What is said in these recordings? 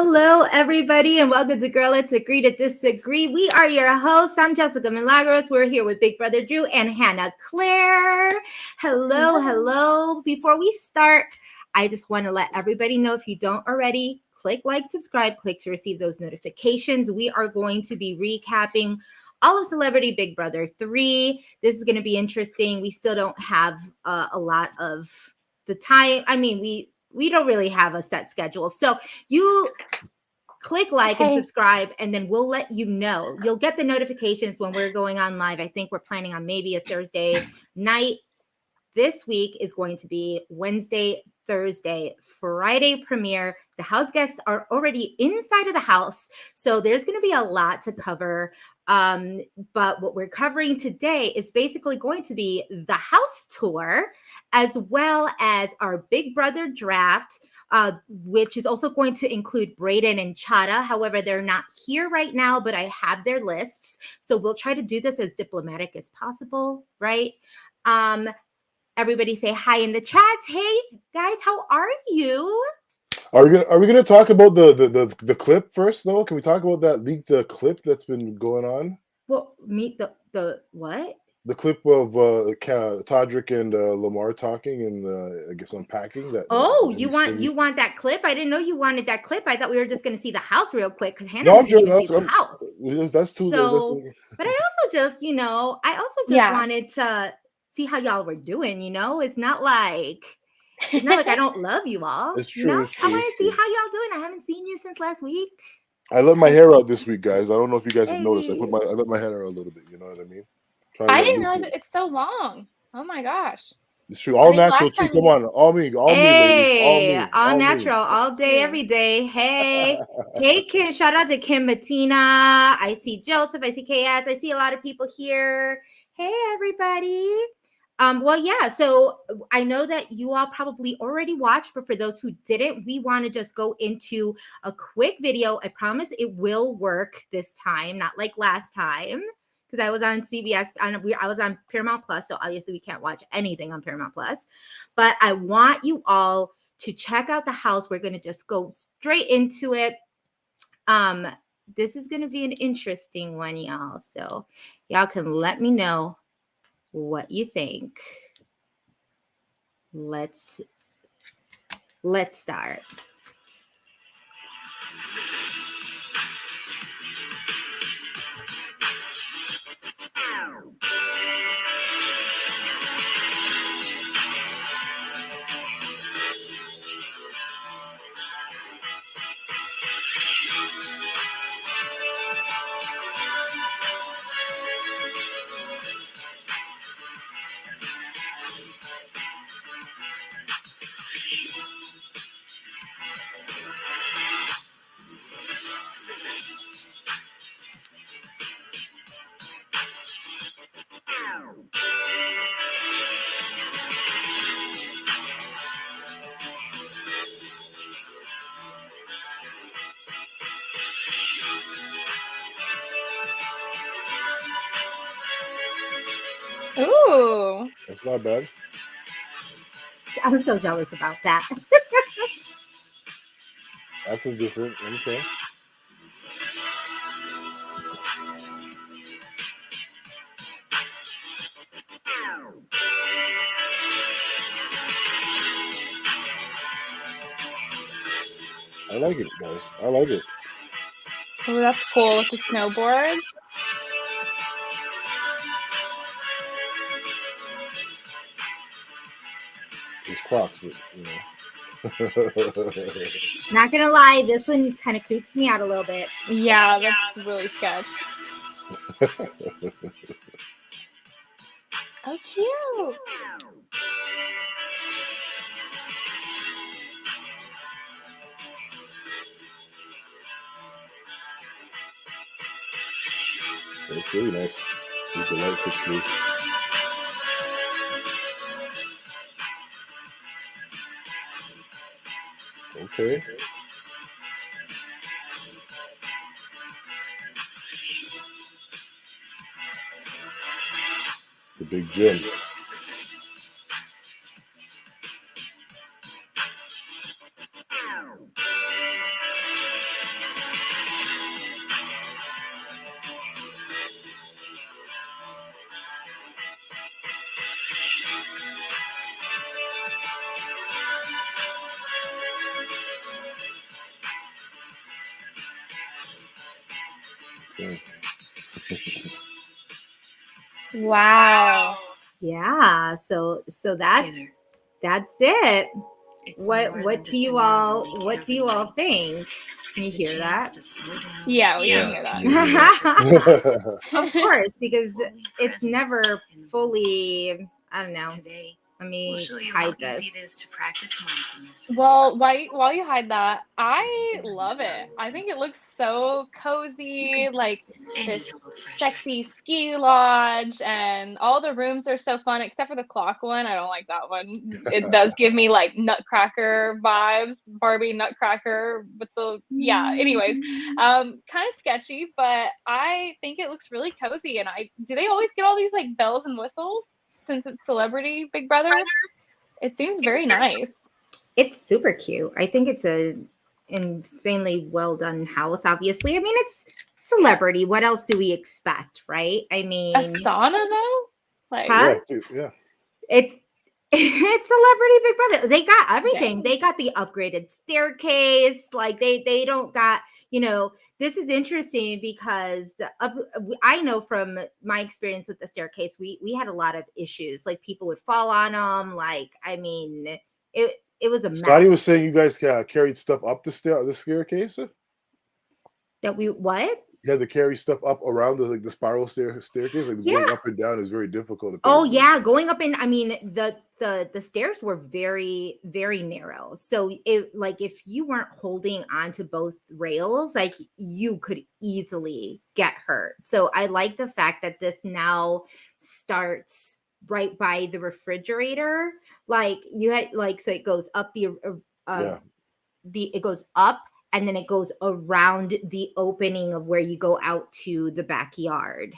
Hello, everybody, and welcome to Girl Let's Agree to Disagree. We are your hosts. I'm Jessica Milagros. We're here with Big Brother Drew and Hannah Claire. Hello. Before we start, I just want to let everybody know, if you don't already, click like, subscribe, click to receive those notifications. We are going to be recapping all of Celebrity Big Brother 3. This is going to be interesting. We still don't have a lot of the time. I mean, we don't really have a set schedule. So you click like and subscribe, and then we'll let you know. You'll get the notifications when we're going on live. I think we're planning on maybe a Thursday night. This week is going to be Wednesday, Thursday, Friday premiere. The house guests are already inside of the house, so there's going to be a lot to cover. But what we're covering today is basically going to be the house tour, as well as our Big Brother draft, which is also going to include Brayden and Chada. However, they're not here right now, but I have their lists. So we'll try to do this as diplomatic as possible, right? Everybody say hi in the chat. Hey guys, how are you? Are we gonna talk about the clip first though? Can we talk about that leaked clip that's been going on? Well, meet the what? The clip of Todrick and Lamar talking and I guess unpacking that. Oh, you want that clip? I didn't know you wanted that clip. I thought we were just going to see the house real quick because Hannah doesn't even see the house. That's too. So, but I also just, wanted to see how y'all were doing. It's not like I don't love you all. It's true. It's true. I want to see how y'all doing. I haven't seen you since last week. I let my hair out this week, guys. I don't know if you guys have noticed. I let my hair out a little bit. You know what I mean? I didn't know it's so long. Oh my gosh. It's true. All natural too. Come on. All me, ladies. All natural, all day, every day. Hey, hey, Kim. Shout out to Kim Bettina. I see Joseph. I see KS. I see a lot of people here. Hey, everybody. Well, yeah, so I know that you all probably already watched, but for those who didn't, we want to just go into a quick video. I promise it will work this time, not like last time, because I was on CBS, I was on Paramount Plus, so obviously we can't watch anything on Paramount Plus. But I want you all to check out the house. We're going to just go straight into it. This is going to be an interesting one, y'all. So y'all can let me know what you think. Let's start. Ooh. That's not bad. I'm so jealous about that. That's different. Okay. I like it, guys. I like it. Oh, that's cool with the snowboard. It's Crocs, but Not gonna lie, this one kind of creeps me out a little bit. Yeah, that's really sketch. Oh, cute. It's really nice. Keep the light picture. Okay. The big gym. Wow. Yeah, so that's it. What do you all think? Can you hear that? Yeah, we can Yeah. hear that. Of course, because it's never fully, I don't know. Let me hide this. Well, while you hide that, I love it. I think it looks so cozy, like this sexy ski lodge, and all the rooms are so fun, except for the clock one. I don't like that one. It does give me like Nutcracker vibes, Barbie Nutcracker with the yeah. Anyways, kind of sketchy, but I think it looks really cozy. And do they always get all these like bells and whistles since it's Celebrity Big Brother? It seems very nice. It's super cute. I think it's a insanely well done house. Obviously, I mean it's Celebrity. What else do we expect, right? I A mean, sauna though? Like, huh? Yeah. It's it's Celebrity Big Brother. They got everything. dang. They got the upgraded staircase. Like they don't got, you know, this is interesting because I know from my experience with the staircase, we had a lot of issues. Like people would fall on them. Like, I mean, it was a mess. Scotty was saying you guys carried stuff up the staircase. That we what? You had to carry stuff up around the spiral staircase. Like Yeah. going up and down is very difficult. Oh yeah, going up, and I mean the stairs were very, very narrow. So it, like, if you weren't holding onto both rails, like, you could easily get hurt. So I like the fact that this now starts right by the refrigerator. Like you had, like, so it goes up it goes up, and then it goes around the opening of where you go out to the backyard,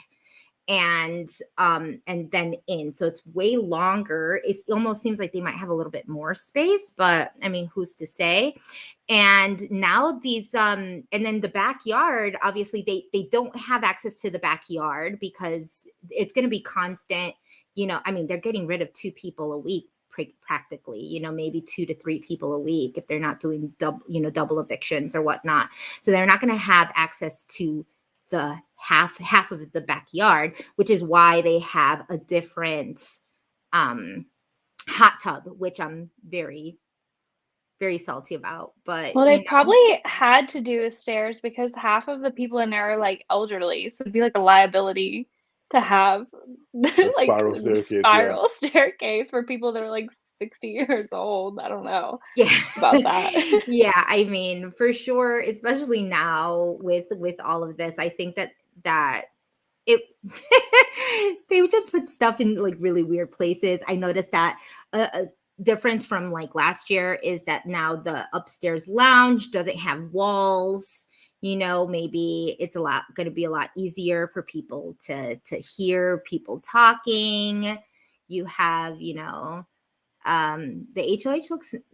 and then in. So it's way longer. It almost seems like they might have a little bit more space, but I mean, who's to say? And now these and then the backyard, obviously they don't have access to the backyard because it's going to be constant, you know. I mean, they're getting rid of 2 people a week practically, you know, maybe 2 to 3 people a week if they're not doing double evictions or whatnot. So they're not going to have access to the half of the backyard, which is why they have a different hot tub, which I'm very, very salty about. But well, they probably had to do the stairs because half of the people in there are like elderly, so it'd be like a liability to have like spiral staircase for people that are like 60 years old. I don't know yeah about that. Yeah, I mean, for sure, especially now with all of this, I think that it they would just put stuff in like really weird places. I noticed that a difference from like last year is that now the upstairs lounge doesn't have walls. You know, maybe it's going to be a lot easier for people to hear people talking. You have, you know, the HOH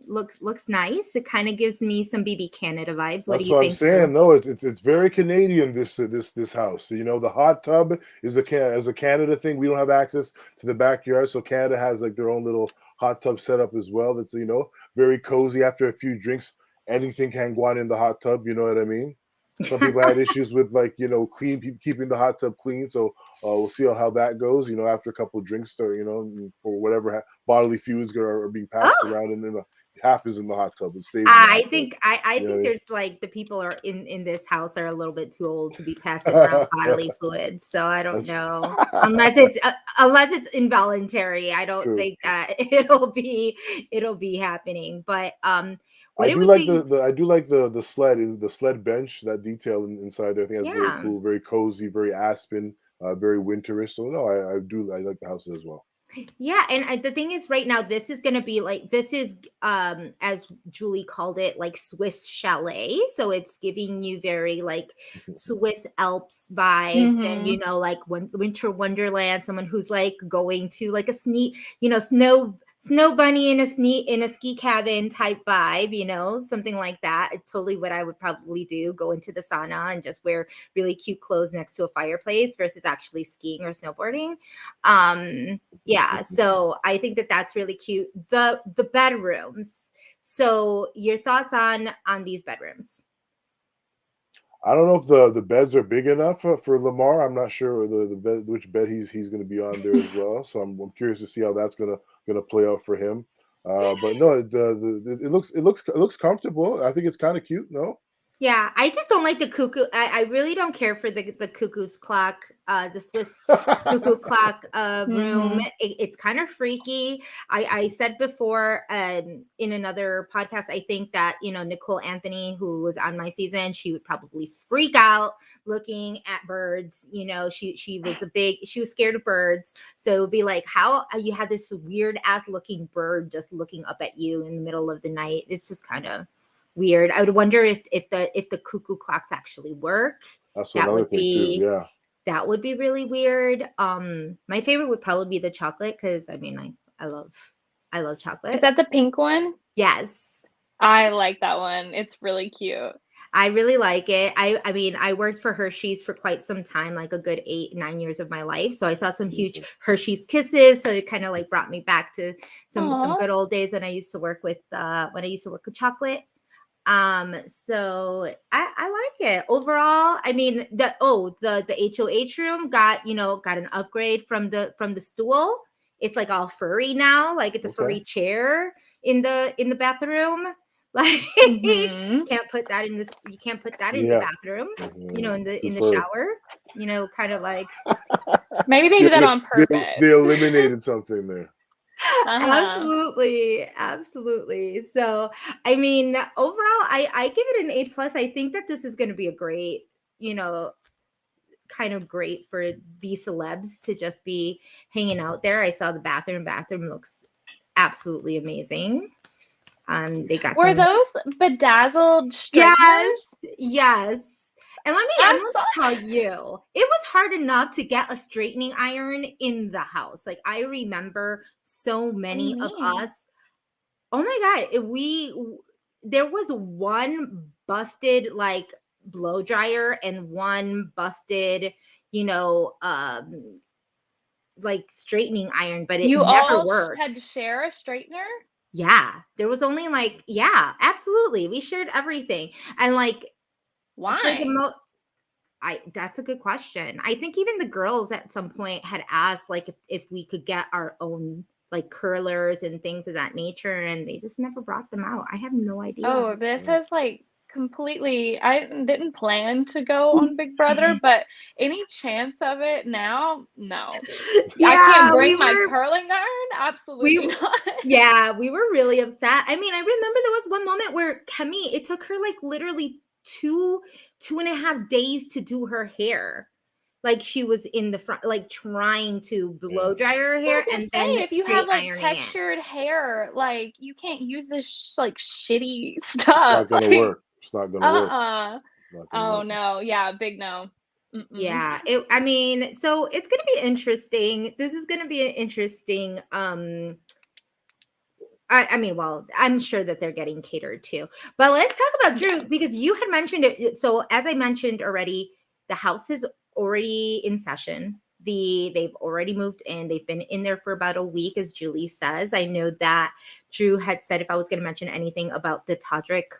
looks nice. It kind of gives me some BB Canada vibes. What do you think? That's what I'm saying. No, it's very Canadian. This house. You know, the hot tub is a Canada thing. We don't have access to the backyard, so Canada has like their own little hot tub set up as well. That's, you know, very cozy. After a few drinks, anything can go on in the hot tub. You know what I mean? Some people had issues with, like, you know, keeping the hot tub clean. So we'll see how that goes. You know, after a couple of drinks, or, you know, or whatever bodily fluids are being passed around, and then it happens in the hot tub. It stays. I think there's like the people are in this house are a little bit too old to be passing around bodily fluids. So I don't know, unless it's involuntary. I don't think that it'll be happening. But I do like the sled bench, that detail inside there. I think that's very cool, very cozy, very Aspen, very winterish. So no, I like the house as well. Yeah, and the thing is, right now, this is going to be like, this is as Julie called it, like Swiss chalet. So it's giving you very like Swiss Alps vibes, and, you know, like winter wonderland. Someone who's like going to like a snow bunny in a ski cabin type vibe, you know, something like that. It's totally what I would probably do. Go into the sauna and just wear really cute clothes next to a fireplace versus actually skiing or snowboarding. Yeah, so I think that's really cute. The bedrooms. So your thoughts on these bedrooms? I don't know if the beds are big enough for Lamar. I'm not sure the bed, which bed he's going to be on there as well. So I'm curious to see how that's gonna play out for him. But no, it looks comfortable. I think it's kind of cute. No, Yeah, I just don't like the cuckoo. I really don't care for the cuckoo's clock, the Swiss cuckoo clock room. Mhm. It's kind of freaky. I said before in another podcast, I think that, Nicole Anthony, who was on my season, she would probably freak out looking at birds. She was scared of birds. So it would be like, how you had this weird ass looking bird just looking up at you in the middle of the night. It's just kind of weird. I would wonder if the cuckoo clocks actually work. that's That another would thing too. be Yeah. that would be really weird. My favorite would probably be the chocolate, because I love Is chocolate. that the pink one? Yes. I like that one. It's really cute. I really like it. I worked for Hershey's for quite some time, like a good 8-9 years of my life. So I saw some huge Hershey's Kisses. So it kind of like brought me back to some Aw. good old days when I used to work with chocolate. So I like it overall. I mean, the HOH room got an upgrade from the stool. It's like all furry now, like it's a furry chair in the bathroom. Like Mhm. you can't put that in the Yeah. bathroom, in Too the furry. shower, kind of like Maybe they did that on purpose. They eliminated something there. Absolutely, absolutely. So, I mean, overall, I give it an A+. I think that this is going to be a great, kind of great for these celebs to just be hanging out there. I saw the bathroom. Bathroom looks absolutely amazing. They got Were some. those bedazzled straighteners? Yes. And let I me saw tell you, it was hard enough to get a straightening iron in the house. Like, I remember so many of mean? us. Oh my God, there was one busted like blow dryer and one busted, like straightening iron, but it You never all worked. had to share a straightener? Yeah, there was only like, yeah, absolutely. We shared everything. And like, for the Why? that's a good question. I think even the girls at some point had asked like if we could get our own like curlers and things of that nature, and they just never brought them out. I have no idea. Oh, this has like completely. I didn't plan to go on Big Brother, but any chance of it now? No. I can't Yeah, bring my curling iron? Absolutely we not. yeah, we were really upset. I mean, I remember there was one moment where Kemi, it took her like literally 2.5 days to do her hair. Like she was in the front, like trying to blow dry her I hair was gonna and say, then if you straight have like ironing it. textured hair, like you can't use this like shitty It's stuff. not gonna Like, work. It's not gonna work. It's not gonna oh work. no, yeah, big no. Yeah, I mean, so it's gonna be interesting. This is gonna be an interesting. I mean, well, I'm sure that they're getting catered to. But let's talk about Drew, because you had mentioned it. So as I mentioned already, the house is already in session. They've already moved in. They've been in there for about a week, as Julie says. I know that Drew had said if I was going to mention anything about the Todrick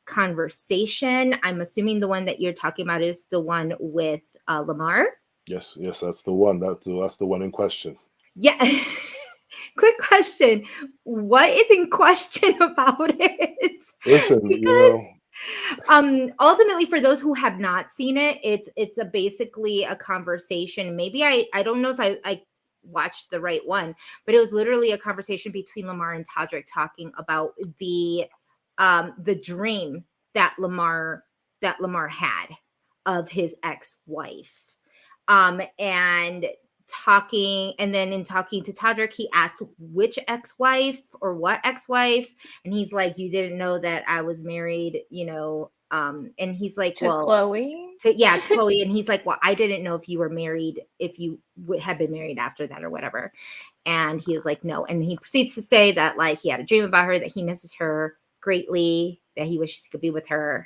conversation, I'm assuming the one that you're talking about is the one with Lamar. Yes, that's the one. That's the one in question. Yeah. Quick question. What is in question about it? Listen, Because ultimately, for those who have not seen it, it's basically a conversation. Maybe I don't know if I watched the right one, but it was literally a conversation between Lamar and Todrick talking about the dream that Lamar had of his ex-wife. And then in talking to Todrick, he asked which ex-wife or what ex-wife, and he's like, you didn't know that I was married, and he's like, To Chloe? to Chloe, and he's like, well, I didn't know if you were married, if you had been married after that or whatever. And he was like, no. And he proceeds to say that like he had a dream about her, that he misses her greatly, that he wishes he could be with her.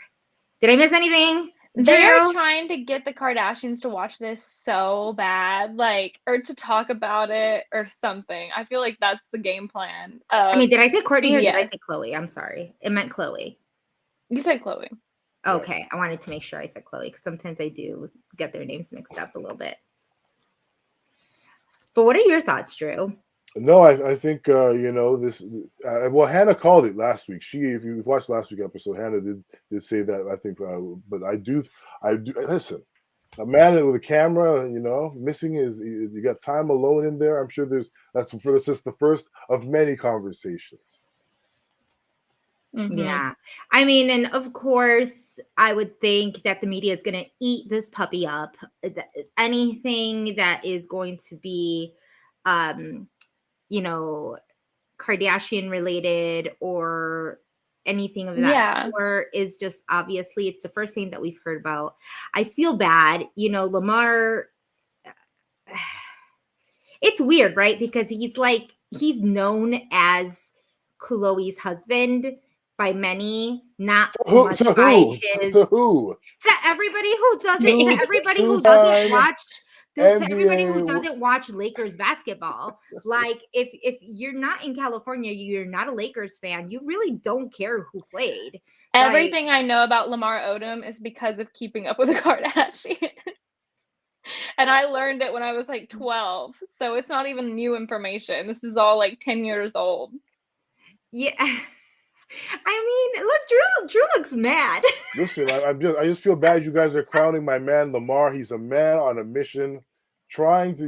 Did I miss anything? They're trying to get the Kardashians to watch this so bad, like, or to talk about it or something. I feel like that's the game plan. I mean, did I say Courtney or did I CBS. say Chloe? I'm sorry. It meant Chloe. You said Chloe. Okay, I wanted to make sure I said Chloe because sometimes I do get their names mixed up a little bit. But what are your thoughts, Drew? No, I think this. Well, Hannah called it last week. If you've watched last week's episode, Hannah did say that. I think, but I do. Listen. A man with a camera, missing you got time alone in there. I'm sure that's just the first of many conversations. Mm-hmm. Yeah. I mean, and of course, I would think that the media is going to eat this puppy up. Anything that is going to be, Kardashian related or anything of that sort is just obviously it's the first thing that we've heard about. I feel bad, Lamar. It's weird, right? Because he's known as Chloe's husband by many, not much by his. To everybody who doesn't watch. To everybody who doesn't watch Lakers basketball, like if you're not in California, you're not a Lakers fan, you really don't care who played. Everything I know about Lamar Odom is because of Keeping Up with the Kardashians. And I learned it when I was like 12. So it's not even new information. This is all like 10 years old. Yeah. I mean, look, Drew looks mad. Listen, I just feel bad you guys are clowning my man Lamar. He's a man on a mission, trying to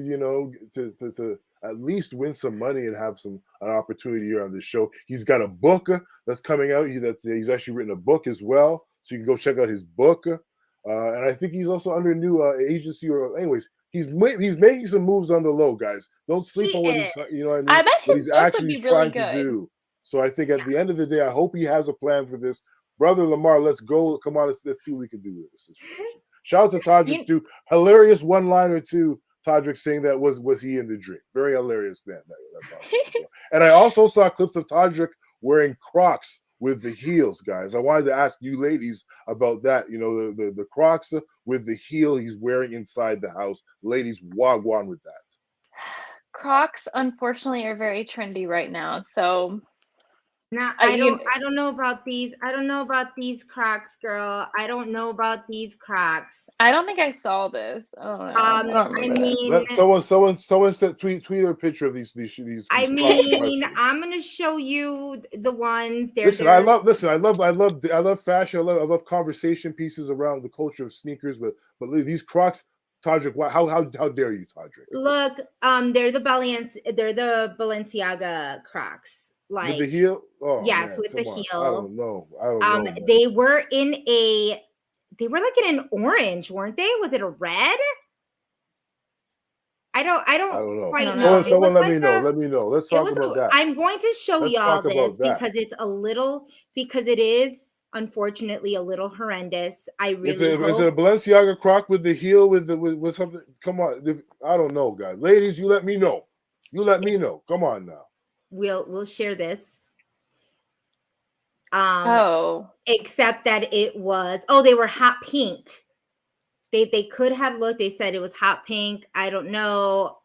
to at least win some money and have an opportunity here on this show. He's got a book that's coming out. He's actually written a book as well, so you can go check out his book. And I think he's also under a new agency. Or anyways, he's making some moves on the low, guys. Don't sleep on what he's I bet what he's actually trying to do. So I think at the end of the day, I hope he has a plan for this. Brother Lamar, let's go. Come on, let's see what we can do with this situation. Shout out to Todrick, too. Hilarious one-liner, too. Todrick saying that was he in the dream. Very hilarious, man. And I also saw clips of Todrick wearing Crocs with the heels, guys. I wanted to ask you ladies about that. The Crocs with the heel he's wearing inside the house. Ladies, wagwan with that. Crocs, unfortunately, are very trendy right now, so... I don't know about these. I don't know about these Crocs, girl. I don't know about these Crocs. I don't think I saw this. I mean, someone said tweet a picture of these I mean, I'm gonna show you the ones. I love fashion. I love conversation pieces around the culture of sneakers. But these Crocs, Todrick, how dare you, Todrick? Look, they're the Balenciaga Crocs. Like with the heel? Oh, yes, man, with the heel. I don't know. Man. They were like in an orange, weren't they? Was it a red? I don't quite know. Someone let me know. Let me know. Let's talk about that. I'm going to show y'all this because it is unfortunately a little horrendous. Is it a Balenciaga Croc with the heel with something? Come on. I don't know, guys. Ladies, you let me know. Come on now. We'll share this. Except that it was they were hot pink. They could have looked. They said it was hot pink. I don't know.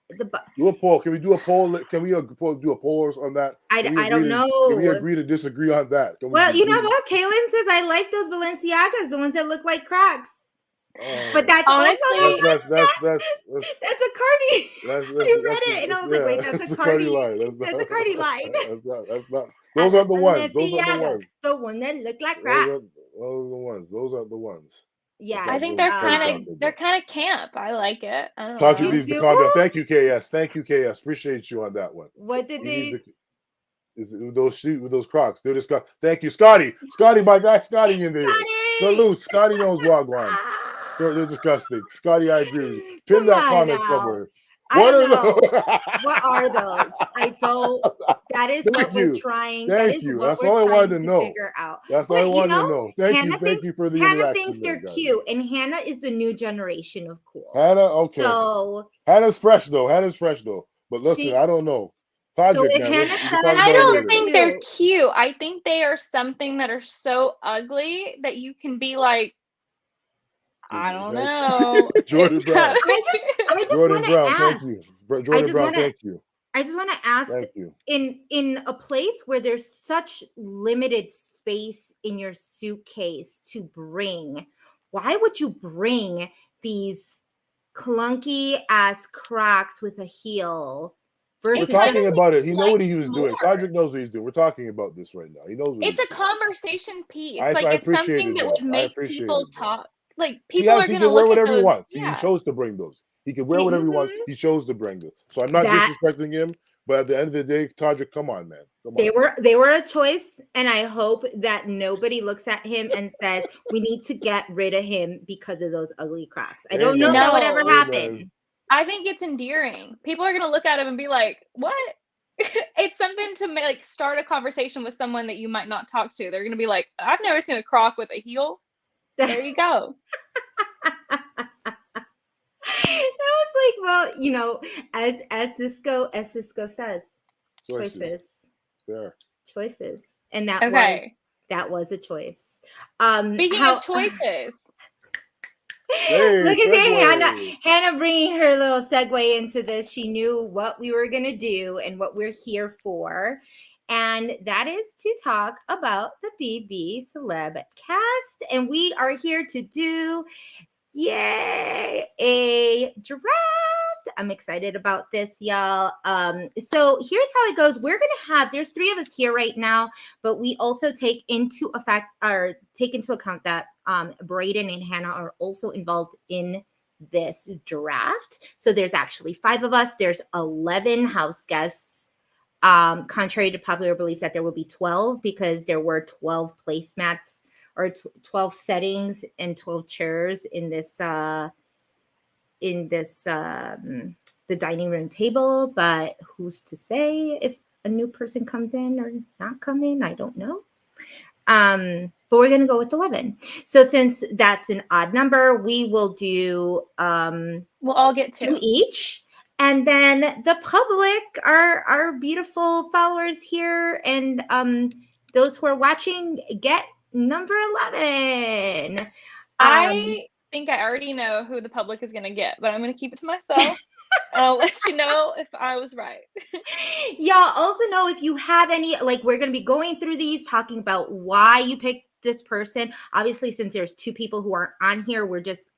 Do a poll. Can we do a poll? Can we do a poll on that? I don't know. Can we agree to disagree on that? Well, you know what? Kaylin says I like those Balenciagas, the ones that look like Crocs. But that's honestly, that's a Cardi. I read it and I was like, wait, that's a Cardi line. That's a Cardi line. That's not. Those are the ones. The one that look like Crocs. Those are the ones. Yeah, I think they're kind of camp. I like it. I don't Todrick needs to calm down. Thank you, KS. Appreciate you on that one. What did they? Is with those Crocs? They're just thank you, Scotty. Scotty, my guy, Scotty in there. Salute, Scotty knows Wagwan. They're disgusting. Scotty, I agree. Pin that comment somewhere. What are those? I don't. That is what we're trying. Thank you. That's all I wanted to know. Figure out. That's all I wanted to know. Thank you for the interaction. Hannah thinks they're cute, and Hannah is the new generation of cool. Hannah, okay. So Hannah's fresh though. But listen, I don't know. So if Hannah says, I don't think they're cute. I think they are something that are so ugly that you can be like, I don't know. Jordan Brown. I just Jordan Brown, ask, thank you. Jordan Brown, thank you. I just want to ask, in a place where there's such limited space space in your suitcase to bring, why would you bring these clunky ass Crocs with a heel versus We're talking about it. He like know what he was doing. more. Todrick knows what he's doing. We're talking about this right now. He knows what It's he's a doing. conversation piece. I Like, it's appreciate something it, that though. would I make appreciate people it, though. talk. Like, He people are he going can to wear look at whatever he those. wants. He Yeah. chose to bring those. He can wear whatever he wants. He chose to bring them. So I'm not That- disrespecting him, but at the end of the day, Todrick, come on, man. Come They on. were a choice, and I hope that nobody looks at him and says we need to get rid of him because of those ugly Crocs. I don't know Amen. that would ever No. happen. Amen. I think it's endearing. People are going to look at him and be like, what? It's something to like start a conversation with someone that you might not talk to. They're going to be like, I've never seen a Croc with a heel. There you go. That was like, well, you know, as Cisco says, choices, Fair. and that Okay. was a choice. Speaking of choices, Hey, look at segue. Hannah bringing her little segue into this. She knew what we were gonna do and what we're here for. And that is to talk about the BB Celeb cast. And we are here to do, a draft. I'm excited about this, y'all. So here's how it goes. We're gonna have, there's 3 of us here right now, but we also take into account that Braden and Hannah are also involved in this draft. So there's actually 5 of us. There's 11 house guests. Contrary to popular belief that there will be 12, because there were 12 placemats or 12 settings and 12 chairs in this the dining room table. But who's to say if a new person comes in or not come in? I don't know. But we're gonna go with 11. So since that's an odd number, we will do we'll all get 2 each. And then the public, our beautiful followers here, and those who are watching, get number 11. I think I already know who the public is going to get, but I'm going to keep it to myself. And I'll let you know if I was right. Y'all also know if you have any, like, we're going to be going through these, talking about why you picked this person. Obviously, since there's 2 people who aren't on here, we're just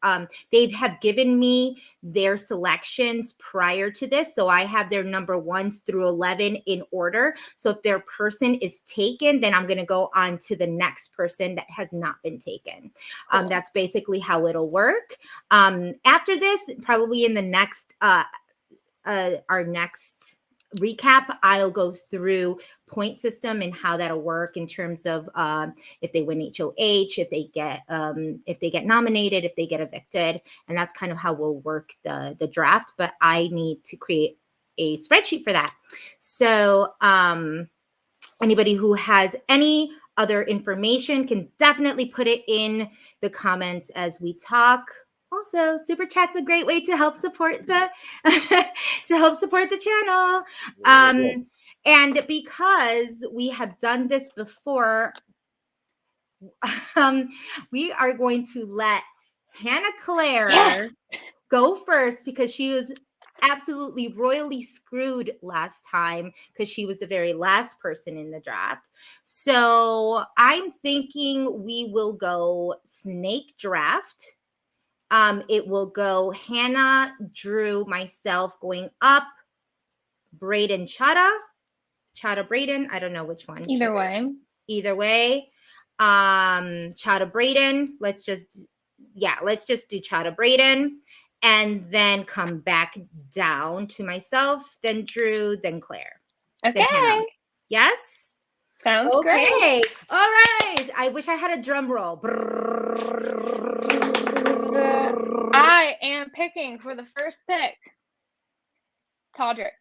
they have given me their selections prior to this, so I have their number 1s through 11 in order. So if their person is taken, then I'm going to go on to the next person that has not been taken. Cool. That's basically how it'll work. After this, probably in the next our next recap, I'll go through point system and how that'll work in terms of if they win HOH, if they get nominated, if they get evicted, and that's kind of how we'll work the draft. But I need to create a spreadsheet for that. So anybody who has any other information can definitely put it in the comments as we talk. Also, super chat's a great way to help support the channel. And because we have done this before, we are going to let Hannah Claire go first, because she was absolutely royally screwed last time because she was the very last person in the draft. So I'm thinking we will go snake draft. It will go Hannah, Drew, myself going up, Braden, Chada, Braden. I don't know which one. Either way. Chada, Braden. Let's just do Chada, Braden, and then come back down to myself, then Drew, then Claire. Okay. Then Hannah. Yes? Sounds great. Okay. All right. I wish I had a drum roll. I am picking for the first pick, Todrick.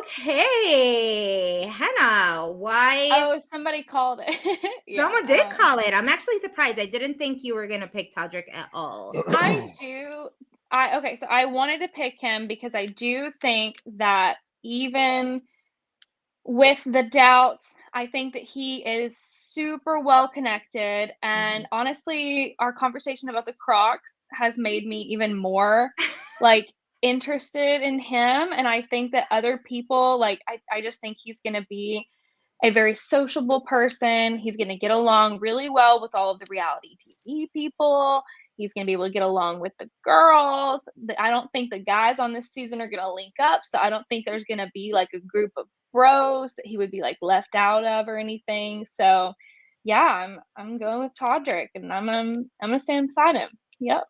Okay. Hannah, why? Oh, somebody called it. Someone did call it. I'm actually surprised. I didn't think you were going to pick Todrick at all. Okay, so I wanted to pick him because I do think that even with the doubts, I think that he is super well connected. And honestly, our conversation about the Crocs has made me even more like interested in him. And I think that other people, like, I just think he's going to be a very sociable person. He's going to get along really well with all of the reality TV people. He's going to be able to get along with the girls. I don't think the guys on this season are going to link up. So I don't think there's going to be like a group of bros that he would be like left out of or anything. So yeah, I'm going with Todrick, and I'm gonna stand beside him. Yep.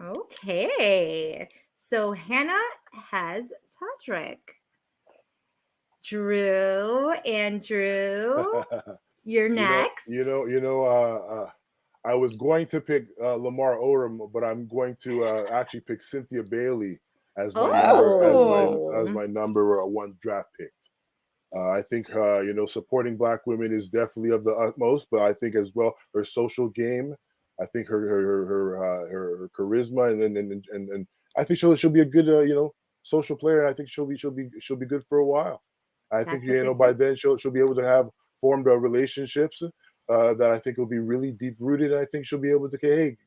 Okay. So Hannah has Todrick. Drew, you're next. I was going to pick Lamar Odom, but I'm going to actually pick Cynthia Bailey as my number one draft pick. I think supporting Black women is definitely of the utmost, but I think as well her social game. I think her charisma and I think she'll be a good social player. I think she'll be good for a while. I think by then she'll be able to have formed relationships that I think will be really deep rooted. I think she'll be able to give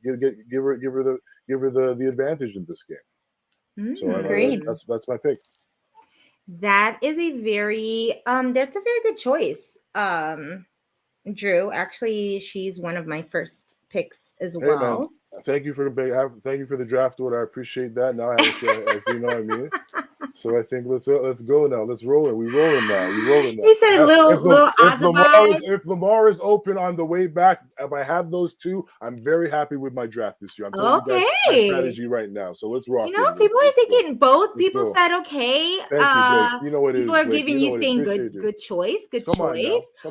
her the advantage in this game. So that's my pick. That is a very that's a very good choice. Drew, actually, she's one of my first picks as well. Man, thank you for the draft order. I appreciate that. Now I have a share, you know what I mean. So I think let's go now. Let's roll it. We rolling now. He said if Lamar is open on the way back, if I have those two, I'm very happy with my draft this year. I'm telling you guys my strategy right now. So let's rock. People are thinking both. People said okay. Thank you, Blake. You know what it is. People are giving you saying good choice. Come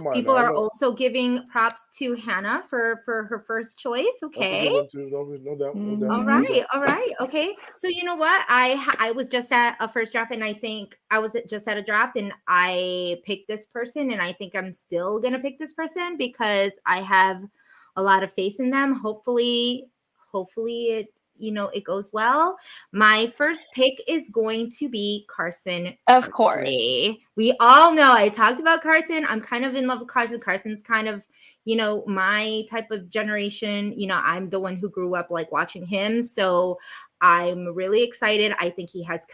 on, people are also giving props to Hannah for her first choice. Okay. No doubt. All right. Okay. So you know what? I was just at a first draft, and I think I was just at a draft, and I picked this person, and I think I'm still gonna pick this person because I have a lot of faith in them. Hopefully it goes well. My first pick is going to be Carson. Of course. We all know I talked about Carson. I'm kind of in love with Carson. Carson's kind of, my type of generation. I'm the one who grew up like watching him. So I'm really excited. I think he has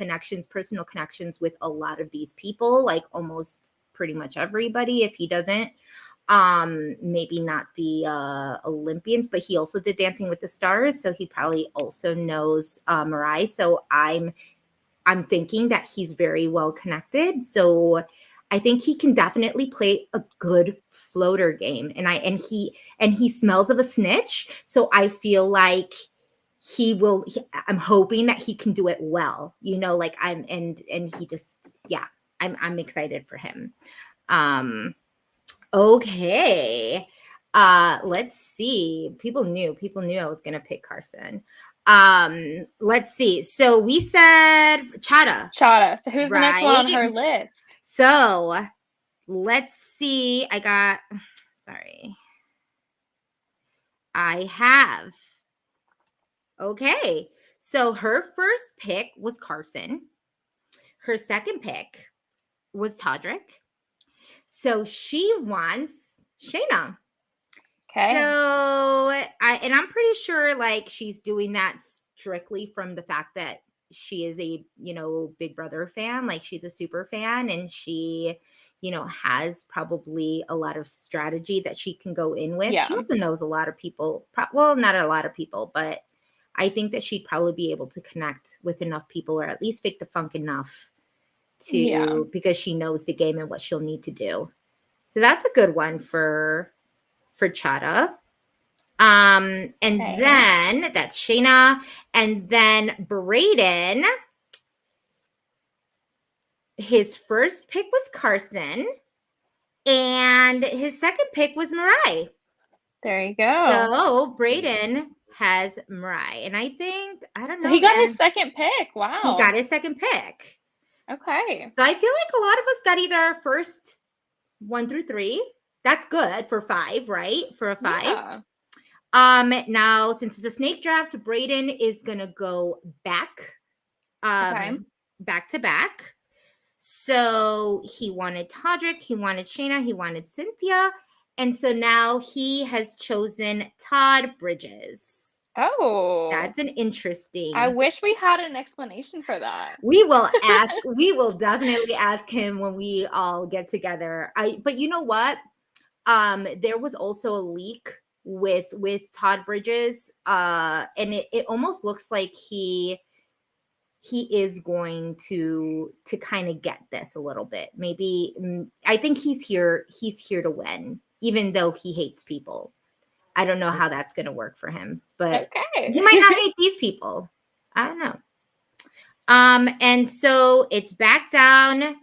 personal connections with a lot of these people, like almost pretty much everybody. If he doesn't, maybe not the Olympians, but he also did Dancing with the Stars, so he probably also knows Mariah. So I'm thinking that he's very well connected. So I think he can definitely play a good floater game, and he smells of a snitch. So I feel like he will. I'm hoping that he can do it well. I'm excited for him. Okay. Let's see. People knew I was gonna pick Carson. Let's see. So we said Chada. So who's the next one on her list? So let's see. Okay. So her first pick was Carson. Her second pick was Todrick. So she wants Shayna. Okay. So I'm pretty sure like she's doing that strictly from the fact that she is a, Big Brother fan. Like she's a super fan, and she, has probably a lot of strategy that she can go in with. Yeah. She also knows a lot of people. Well, not a lot of people, but I think that she'd probably be able to connect with enough people, or at least fake the funk enough because she knows the game and what she'll need to do. So that's a good one for Chada. Then that's Shayna, and then Brayden. His first pick was Carson, and his second pick was Mariah. There you go. So Brayden has Mariah, and I don't know. So he got his second pick. Wow. He got his second pick. Okay. So I feel like a lot of us got either first 1 through 3. That's good for 5, right? For a 5. Yeah. Now, since it's a snake draft, Brayden is gonna go back, back to back. So he wanted Todrick, he wanted Shayna, he wanted Cynthia, and so now he has chosen Todd Bridges. Oh, That's an interesting. I wish we had an explanation for that. We will definitely ask him when we all get together. But you know what? There was also a leak with Todd Bridges, and it almost looks like he is going to kind of get this a little bit. Maybe I think he's here to win, even though he hates people. I don't know how that's going to work for him, but Okay. he might not hate these people. I don't know. And so it's back down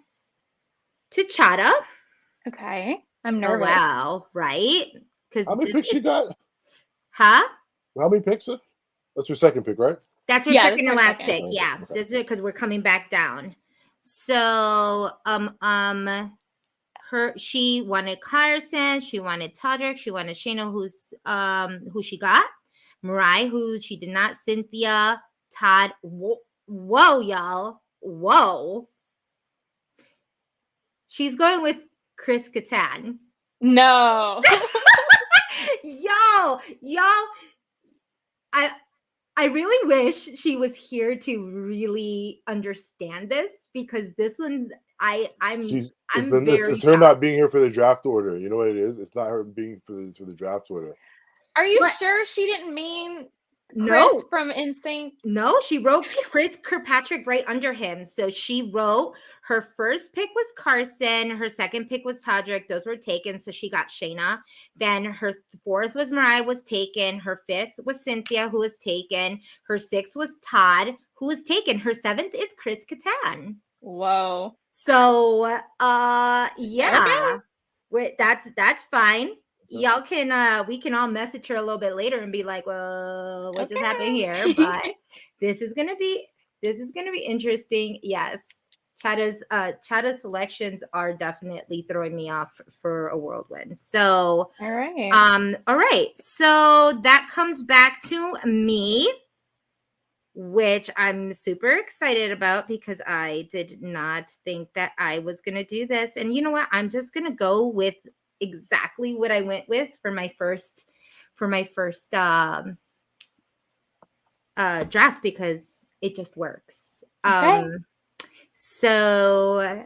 to Chada. Okay. I'm Oh nervous. wow, right? Because How many picks you got? Huh? How many picks? That's your second pick, right? That's her Yeah, this second is and my last second. pick. Okay, Yeah, okay. this is because we're coming back down. So she wanted Carson, she wanted Todrick, she wanted Shayna, who she got, Mariah, who she did not, Cynthia, Todd. Whoa, y'all. Whoa. She's going with Chris Kattan. No. Y'all, I really wish she was here to really understand this, because this one's I'm very It's her shocked. not being here for the draft order. You know what it is? It's not her being for the draft order. Are you But- sure she didn't mean Chris No. from NSYNC? No, she wrote Chris Kirkpatrick right under him. So she wrote her first pick was Carson, her second pick was Todrick. Those were taken. So she got Shayna. Then her fourth was Mariah, was taken. Her fifth was Cynthia, who was taken. Her sixth was Todd, who was taken. Her seventh is Chris Kattan. Whoa. So yeah. Okay. Wait, that's fine. Y'all can we can all message her a little bit later and be like, well, what just happened here? But this is gonna be interesting. Yes. Chada's selections are definitely throwing me off for a whirlwind. So All right. all right. So that comes back to me, which I'm super excited about, because I did not think that I was going to do this. And you know what? I'm just going to go with exactly what I went with for my first draft, because it just works. Okay. So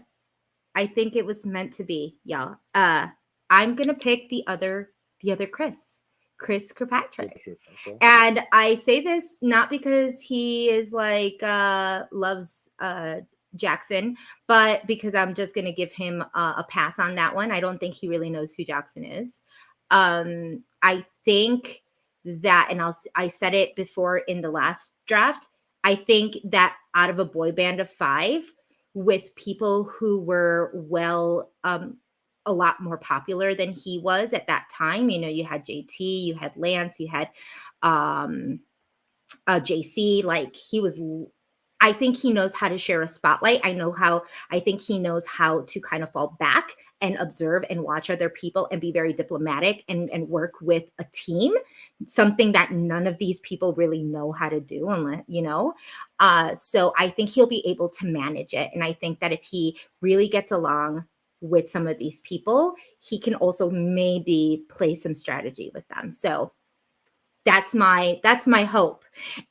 I think it was meant to be, y'all. I'm going to pick the other Chris Kirkpatrick. Okay. And I say this not because he is like loves Jackson, but because I'm just going to give him a pass on that one. I don't think he really knows who Jackson is. I think that, and I said it before in the last draft, I think that out of a boy band of 5, with people who were a lot more popular than he was at that time. You know, you had JT, you had Lance, you had JC. Like, I think he knows how to share a spotlight. I think he knows how to kind of fall back and observe and watch other people and be very diplomatic and work with a team, something that none of these people really know how to do, unless, you know. So I think he'll be able to manage it. And I think that if he really gets along with some of these people, he can also maybe play some strategy with them. So that's my hope.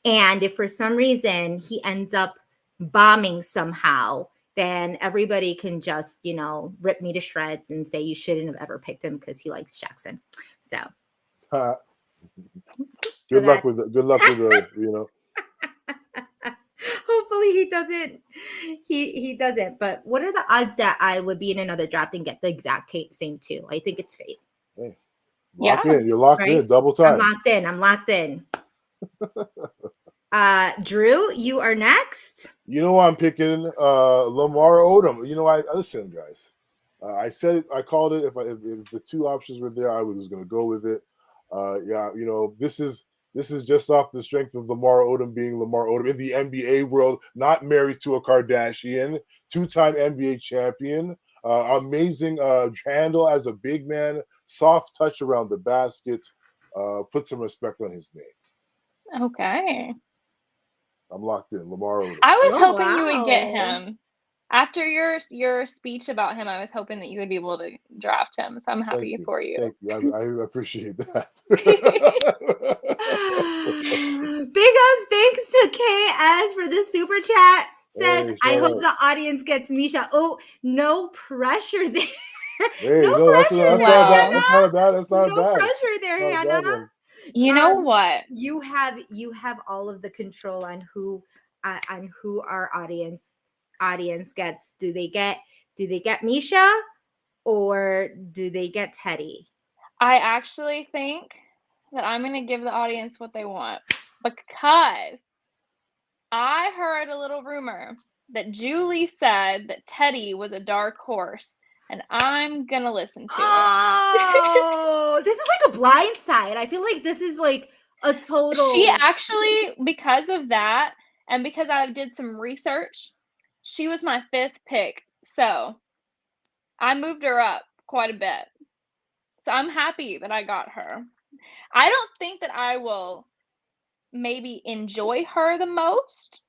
And if for some reason he ends up bombing somehow, then everybody can just, you know, rip me to shreds and say you shouldn't have ever picked him because he likes Jackson. So good luck with the, you know. Hopefully he doesn't. But what are the odds that I would be in another draft and get the exact same two? I think it's fate. Hey, lock in. You're locked Right? in. Double time. I'm locked in. Drew, you are next. You know, I'm picking Lamar Odom. You know, listen, guys. I called it. If the two options were there, I was going to go with it. Yeah, you know, this is just off the strength of Lamar Odom being Lamar Odom in the NBA world, not married to a Kardashian, 2-time NBA champion, amazing handle as a big man, soft touch around the basket. Put some respect on his name. Okay. I'm locked in. Lamar Odom. I was Oh, hoping you would get wow. him. After your speech about him, I was hoping that you would be able to draft him. So I'm Thank happy you. for you. Thank you. I appreciate that. Big ups thanks to KS for the super chat. Says, Hey, I shout hope out. the audience gets Misha. Oh, no pressure there. Hey, No no, that's pressure that's there, not bad. Well, That's Hannah. not bad. That's not No bad. pressure there, Not a Hannah. bad one. you know what? You have all of the control on who our audience gets. Do they get Misha or do they get Teddy? I actually think that I'm going to give the audience what they want because I heard a little rumor that Julie said that Teddy was a dark horse, and I'm going to listen to it. Oh, this is like a blind side. I feel like this is like a total. She actually, because of that, and because I did some research, she was my 5th pick. So I moved her up quite a bit. So I'm happy that I got her. I don't think that I will maybe enjoy her the most,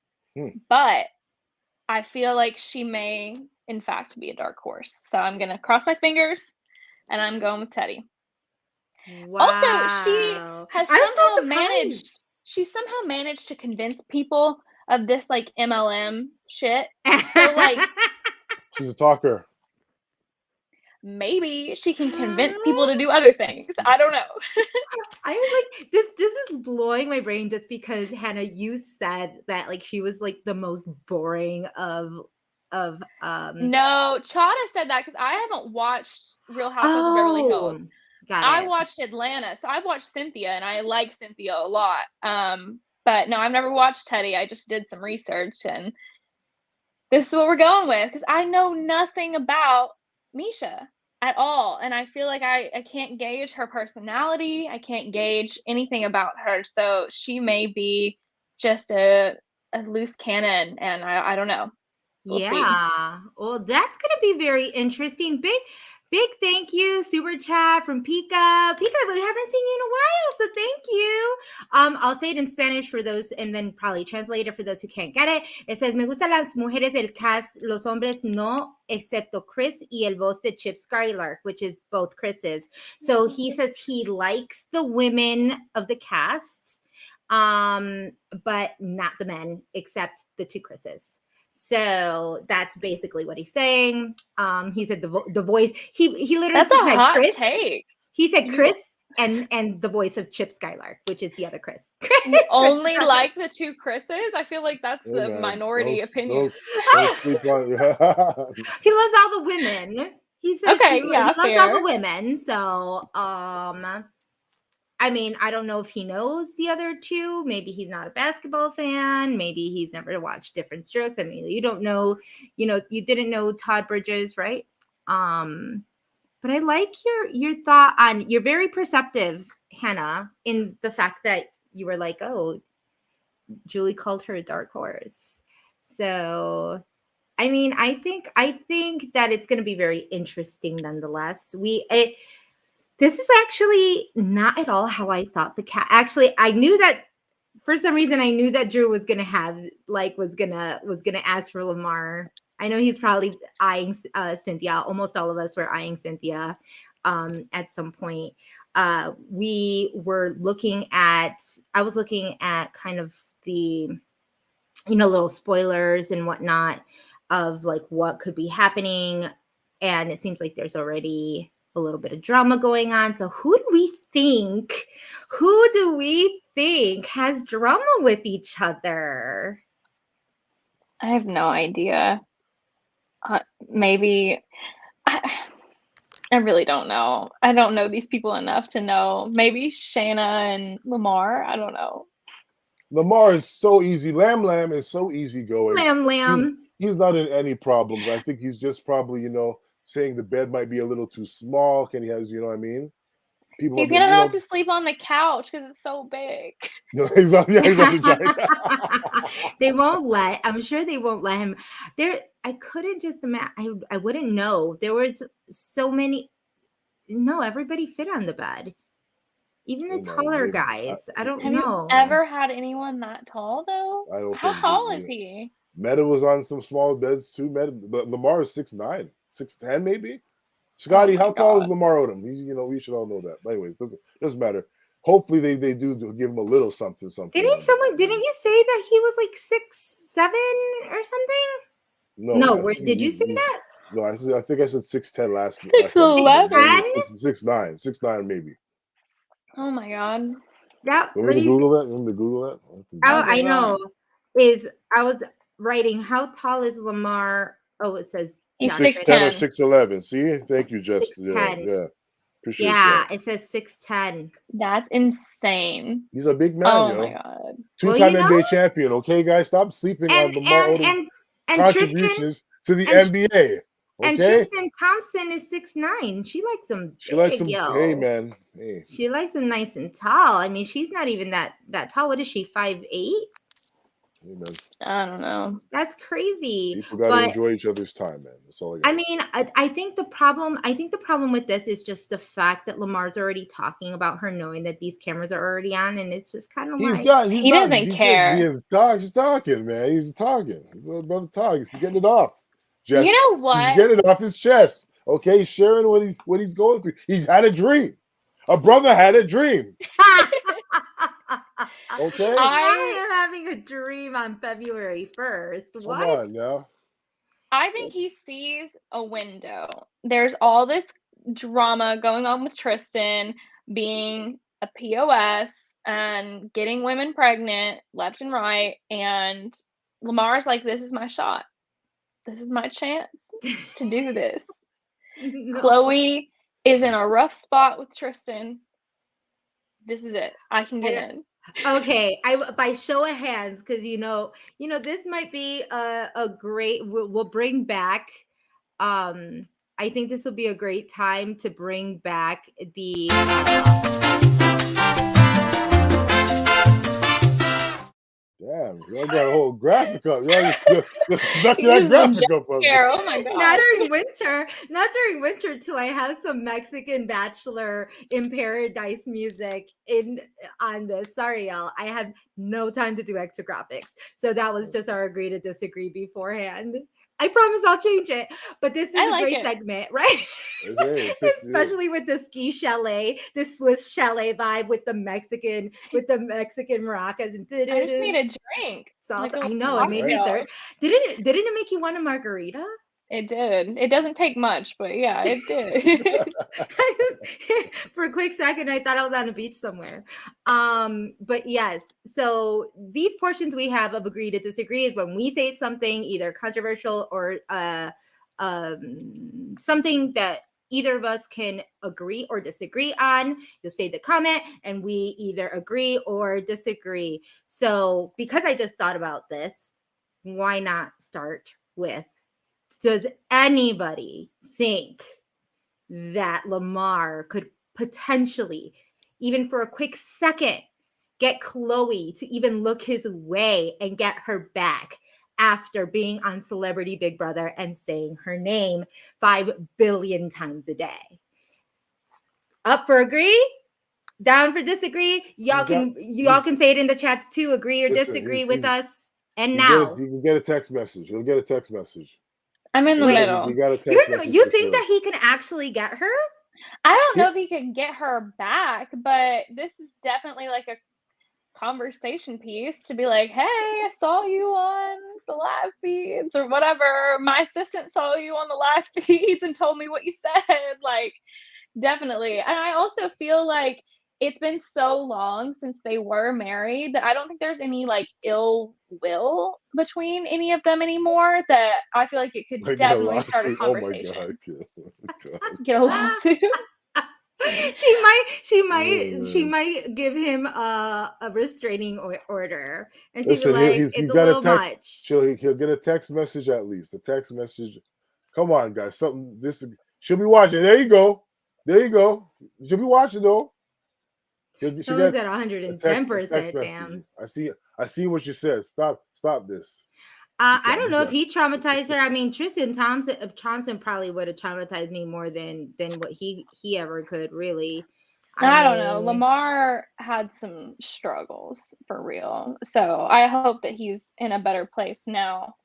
but I feel like she may, in fact, be a dark horse. So I'm going to cross my fingers, and I'm going with Teddy. Wow. Also, she has I'm so somehow surprised. managed to convince people of this like MLM shit. So like She's a talker. maybe she can convince people to do other things. I don't know. I was like, this is blowing my brain just because Hannah, you said that like she was like the most boring of No, Chada said that because I haven't watched Real Housewives of Beverly Hills. Got I it. watched Atlanta, so I've watched Cynthia, and I like Cynthia a lot. But no, I've never watched Teddy. I just did some research, and this is what we're going with because I know nothing about Misha at all, and I feel like I can't gauge her personality. I can't gauge anything about her, so she may be just a loose cannon, and I don't know. We'll see. Yeah. Well, that's gonna be very interesting. Big thank you, super chat from Pika. Pika, we haven't seen you in a while, so thank you. I'll say it in Spanish for those, and then probably translate it for those who can't get it. It says, "Me gustan las mujeres del cast, los hombres no, excepto Chris y el voz de Chip Skylark," which is both Chris's. So he says he likes the women of the cast, but not the men, except the 2 Chris's. So that's basically what he's saying. He said the voice. He literally That's a said hot Chris. take. He said Chris and the voice of Chip Skylark, which is the other Chris. You only like the 2 Chris's? I feel like that's the minority opinion. Don't sleep on. He loves all the women. He says Okay, he yeah, loves fair. all the women. So I mean, I don't know if he knows the other 2. Maybe he's not a basketball fan. Maybe he's never watched Different Strokes. I mean, you don't know, you didn't know Todd Bridges, right? But I like your thought on, you're very perceptive, Hannah, in the fact that you were like, oh, Julie called her a dark horse. So I mean, I think that it's going to be very interesting nonetheless. This is actually not at all how I thought the cat. Actually, I knew that for some reason. I knew that Drew was gonna ask for Lamar. I know he's probably eyeing Cynthia. Almost all of us were eyeing Cynthia at some point. We were looking at. I was looking at kind of the, little spoilers and whatnot of like what could be happening, and it seems like there's already a little bit of drama going on. So who do we think has drama with each other? I have no idea. Maybe I really don't know. I don't know these people enough to know. Maybe Shayna and Lamar. I don't know. Lamar is so easy. Lamb is so easygoing. Lamb. He's not in any problems. I think he's just probably, saying the bed might be a little too small. Can he has, you know what I mean? People He's gonna have to sleep on the couch because it's so big. Exactly. They won't let. I'm sure they won't let him. I couldn't just imagine. I wouldn't know. There was so many. No, everybody fit on the bed. Even the taller guys. I don't know. Have you ever had anyone that tall though? I don't How think tall is he? Meta was on some small beds too. But Lamar is 6'9", 6'10", maybe. Scotty, how tall is Lamar Odom? We should all know that. But anyways, doesn't matter. Hopefully they do give him a little something. Didn't you say that he was like 6'7" or something? No, did you say that? No, I think I said 6'10" last 6'11", 6'9" maybe. Oh my god. Want me to Google that? You want me to Google that? I know. I was writing, how tall is Lamar? Oh, it says he's 6'10" or 6'11". See, thank you, Justin. 6'10". Yeah. Appreciate that. It says 6'10". That's insane. He's a big man, oh my god. Two-time NBA champion. Okay, guys, stop sleeping on Lamar Odom contributions to the NBA. Okay? And Tristan Thompson is 6'9". She likes him. Hey, man. Hey. She likes him nice and tall. I mean, she's not even that tall. What is she? 5'8"? I don't know. That's crazy. People gotta enjoy each other's time, man. That's all I got. I mean, I think the problem with this is just the fact that Lamar's already talking about her, knowing that these cameras are already on, and it's just kind of he doesn't care. He's talking, man. He's talking. He's brother talking. He's getting it off. Jess, you know what? He's getting it off his chest. Okay, he's sharing what he's going through. He's had a dream. A brother had a dream. Okay. I am having a dream on February 1st. What? Come on now. I think he sees a window. There's all this drama going on with Tristan being a POS and getting women pregnant left and right. And Lamar's like, this is my shot. This is my chance to do this. No. Chloe is in a rough spot with Tristan. This is it. I can get in. Okay, by show of hands, because this might be a great. We'll bring back. I think this will be a great time to bring back the. Damn, y'all got a whole graphic up. Y'all just snuck that graphic up. Oh my god! Not during winter, till I have some Mexican Bachelor in Paradise music on this. Sorry, y'all. I had no time to do extra graphics, so that was just our agree to disagree beforehand. I promise I'll change it. But this is a great segment, right? Especially with the ski chalet, the Swiss chalet vibe with the Mexican maracas and I just need a drink. Salsa. I know it made me thirsty. Didn't it make you want a margarita? It did. It doesn't take much, but yeah, it did. For a quick second, I thought I was on a beach somewhere. But yes, so these portions we have of agree to disagree is when we say something either controversial or something that either of us can agree or disagree on. You'll say the comment and we either agree or disagree. So because I just thought about this, why not start with, does anybody think that Lamar could potentially, even for a quick second, get Chloe to even look his way and get her back after being on Celebrity Big Brother and saying her name 5 billion times a day? Up for agree? Down for disagree? Y'all can say it in the chats too. Agree or disagree with us. And now you can get a text message. You'll get a text message. I'm in the middle. You got a text message. You think that he can actually get her? I don't know if he can get her back, but this is definitely like a conversation piece to be like, hey, I saw you on the live feeds or whatever. My assistant saw you on the live feeds and told me what you said. Like, definitely. And I also feel like it's been so long since they were married that I don't think there's any like ill will between any of them anymore, that I feel like it could definitely start a conversation. Oh my God. Get a lawsuit. She might give him a restraining order, and she'll be like, it's a little much. He'll get a text message at least. A text message. Come on, guys. She'll be watching. There you go. She'll be watching though. Someone's at 110%. Damn. I see what you said. Stop this. I don't know if he traumatized her. I mean, Tristan Thompson probably would have traumatized me more than what he ever could, really. I don't know. Lamar had some struggles for real. So I hope that he's in a better place now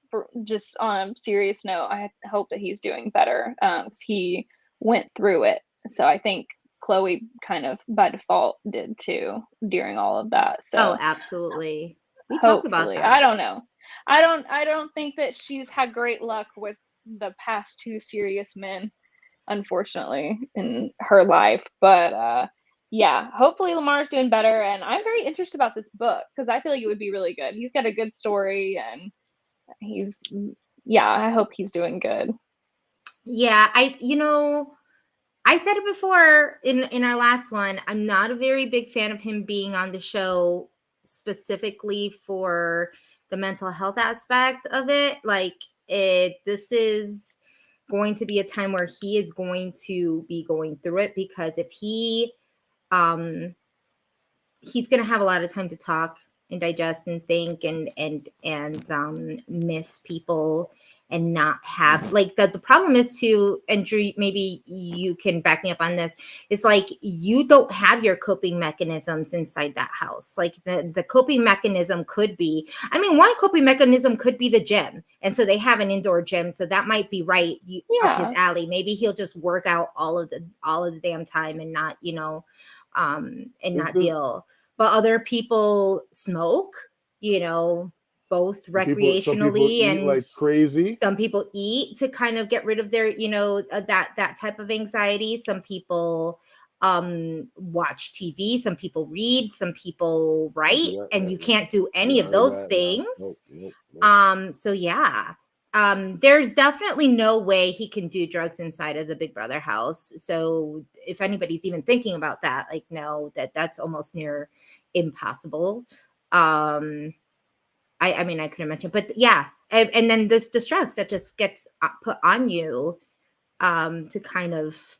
just on a serious note, I hope that he's doing better. 'Cause he went through it. So I think Chloe kind of by default did too during all of that. Oh, So absolutely. We talked about hopefully, I that. don't know. I don't think that she's had great luck with the past two serious men, unfortunately, in her life. But yeah, hopefully Lamar's doing better. And I'm very interested about this book because I feel like it would be really good. He's got a good story and he's, yeah, I hope he's doing good. Yeah, I said it before in our last one. I'm not a very big fan of him being on the show specifically for the mental health aspect of it. Like this is going to be a time where he is going to be going through it because if um he's going to have a lot of time to talk and digest and think and miss people and not have like the problem is too, and Drew, maybe you can back me up on this. It's like you don't have your coping mechanisms inside that house. Like the coping mechanism could be, I mean, one coping mechanism could be the gym. And so they have an indoor gym. So that might be right up his alley. Maybe he'll just work out all of the damn time and not, and not deal. But other people smoke, both recreationally some people eat and like crazy. Some people eat to kind of get rid of their, that type of anxiety. Some people watch TV, some people read, some people write, and you can't do any of those things. Nope. So yeah. There's definitely no way he can do drugs inside of the Big Brother house. So if anybody's even thinking about that, like, no, that's almost near impossible. I mean, I couldn't mention, but yeah. And then this distress that just gets put on you, to kind of,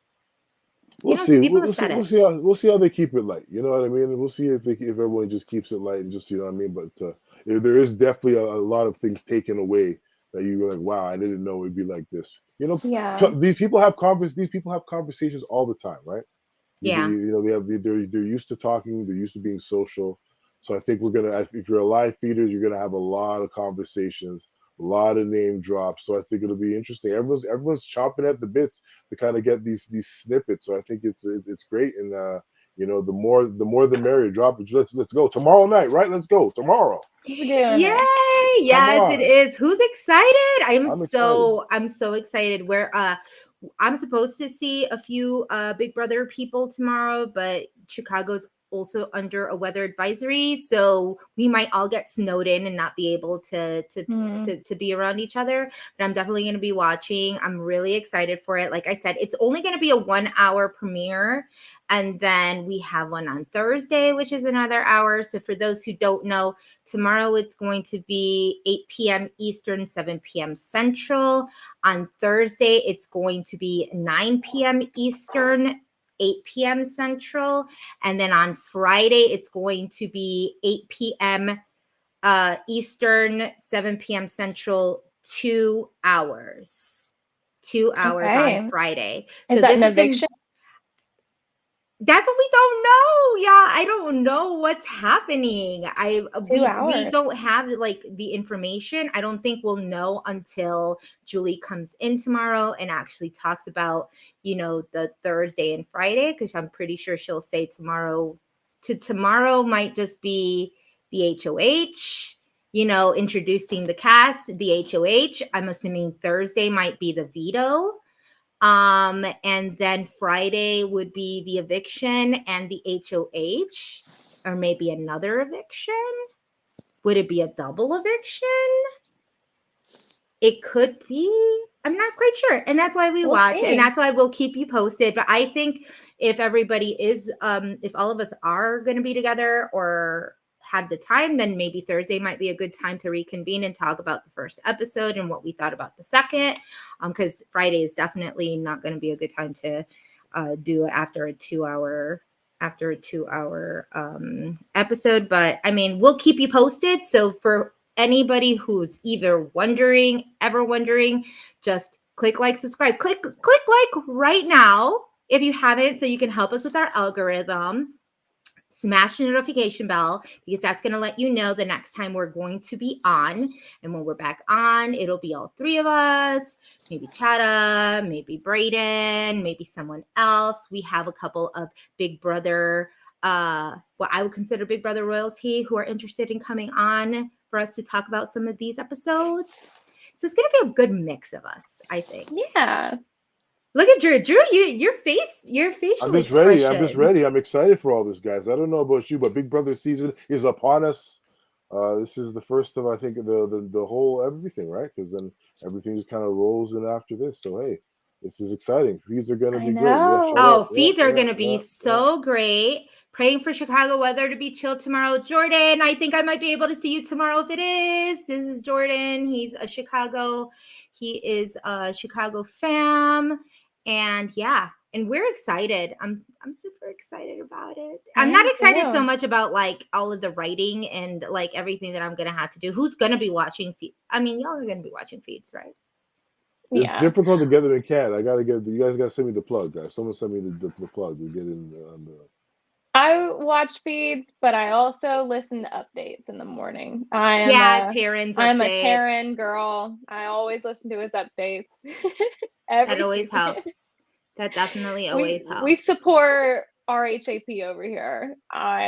we'll see. We'll see how they keep it light. You know what I mean? We'll see if everyone just keeps it light and just, you know what I mean? But there is definitely a lot of things taken away that you were like, wow, I didn't know it'd be like this. These people have conversations all the time, right? Yeah. They're used to talking, they're used to being social. So I think if you're a live feeder, you're gonna have a lot of conversations, a lot of name drops. So I think it'll be interesting. Everyone's chomping at the bits to kind of get these snippets. So I think it's great. And the more the merrier. Drop it. Let's go tomorrow night, right? Let's go tomorrow. Yay! Yes, it is. Who's excited? I'm so excited. Where I'm supposed to see a few Big Brother people tomorrow, but Chicago's also under a weather advisory, so we might all get snowed in and not be able to be around each other. But I'm definitely going to be watching. I'm really excited for it. Like I said, it's only going to be a 1 hour premiere, and then we have one on Thursday, which is another hour. So for those who don't know, tomorrow it's going to be 8 p.m. Eastern, 7 p.m. Central. On Thursday, it's going to be 9 p.m. Eastern, 8 p.m. Central. And then on Friday, it's going to be 8 p.m. Eastern, 7 p.m. Central, 2 hours. 2 hours on Friday. Is that an eviction? That's what we don't know. Yeah, I don't know what's happening. We don't have like the information. I don't think we'll know until Julie comes in tomorrow and actually talks about, the Thursday and Friday, because I'm pretty sure she'll say tomorrow might just be the HOH, introducing the cast, the HOH. I'm assuming Thursday might be the veto. And then Friday would be the eviction and the HOH, or maybe another eviction. Would it be a double eviction? It could be. I'm not quite sure. And that's why we'll watch. And that's why we'll keep you posted. But I think if everybody is, if all of us are going to be together or had the time, then maybe Thursday might be a good time to reconvene and talk about the first episode and what we thought about the second. Because Friday is definitely not going to be a good time to do it after a 2 hour episode. But I mean, we'll keep you posted. So for anybody who's ever wondering, just click like, subscribe, click like right now if you haven't, so you can help us with our algorithm. Smash the notification bell, because that's going to let you know the next time we're going to be on. And when we're back on, it'll be all three of us, maybe Chada, maybe Brayden, maybe someone else. We have a couple of Big Brother, what I would consider Big Brother royalty, who are interested in coming on for us to talk about some of these episodes. So it's going to be a good mix of us, I think. Yeah. Look at Drew. Drew, your facial I'm just ready. I'm just ready. I'm excited for all this, guys. I don't know about you, but Big Brother season is upon us. This is the first of, I think, the whole everything, right? Because then everything just kind of rolls in after this. So hey, this is exciting. Feeds are gonna be great. Yeah, feeds are gonna be so great. Praying for Chicago weather to be chill tomorrow. Jordan, I think I might be able to see you tomorrow if it is. This is Jordan. He's a Chicago. He is a Chicago fam. And yeah, and we're excited. I'm super excited about it. I'm not excited so much about like all of the writing and like everything that I'm gonna have to do. Who's gonna be watching feeds? I mean, y'all are gonna be watching feeds, right? It's difficult to get them in CAD. I gotta get you guys. Gotta send me the plug, guys. Someone send me the plug. We get in on the. I watch feeds, but I also listen to updates in the morning. Taryn's updates. I'm a Taryn girl. I always listen to his updates. That always helps. That definitely always helps. We support RHAP over here.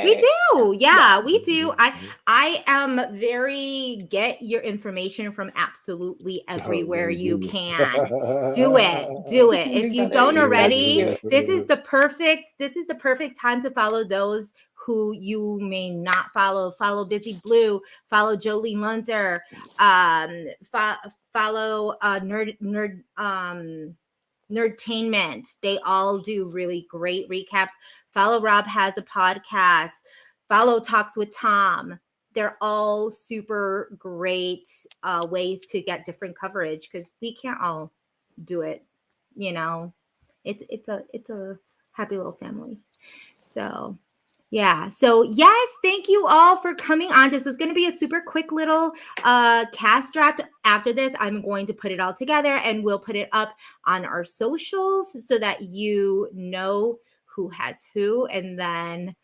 We do. Yeah, we do. I am very get your information from absolutely everywhere you can. Do it. If you don't already, this is the perfect time to follow those who you may not follow. Follow Busy Blue, follow Jolene Lunzer, follow Nerdtainment. They all do really great recaps. Follow Rob Has a Podcast. Follow Talks with Tom. They're all super great ways to get different coverage, because we can't all do it. You know, it's a happy little family. So yeah. So yes, thank you all for coming on. This is going to be a super quick little cast draft. After this, I'm going to put it all together and we'll put it up on our socials so that you know who has who. And then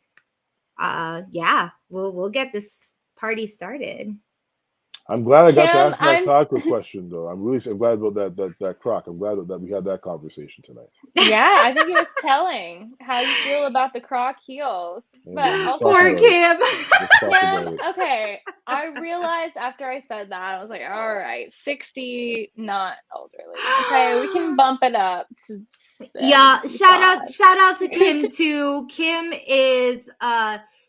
we'll get this party started. I'm glad I got to ask that taco question, though. I'm glad about that croc. I'm glad that we had that conversation tonight. Yeah, I think it was telling how you feel about the croc heels. But poor Kim. Kim, okay. I realized after I said that, I was like, all right, 60, not elderly. Okay, we can bump it up to 75. Shout out to Kim too. Kim is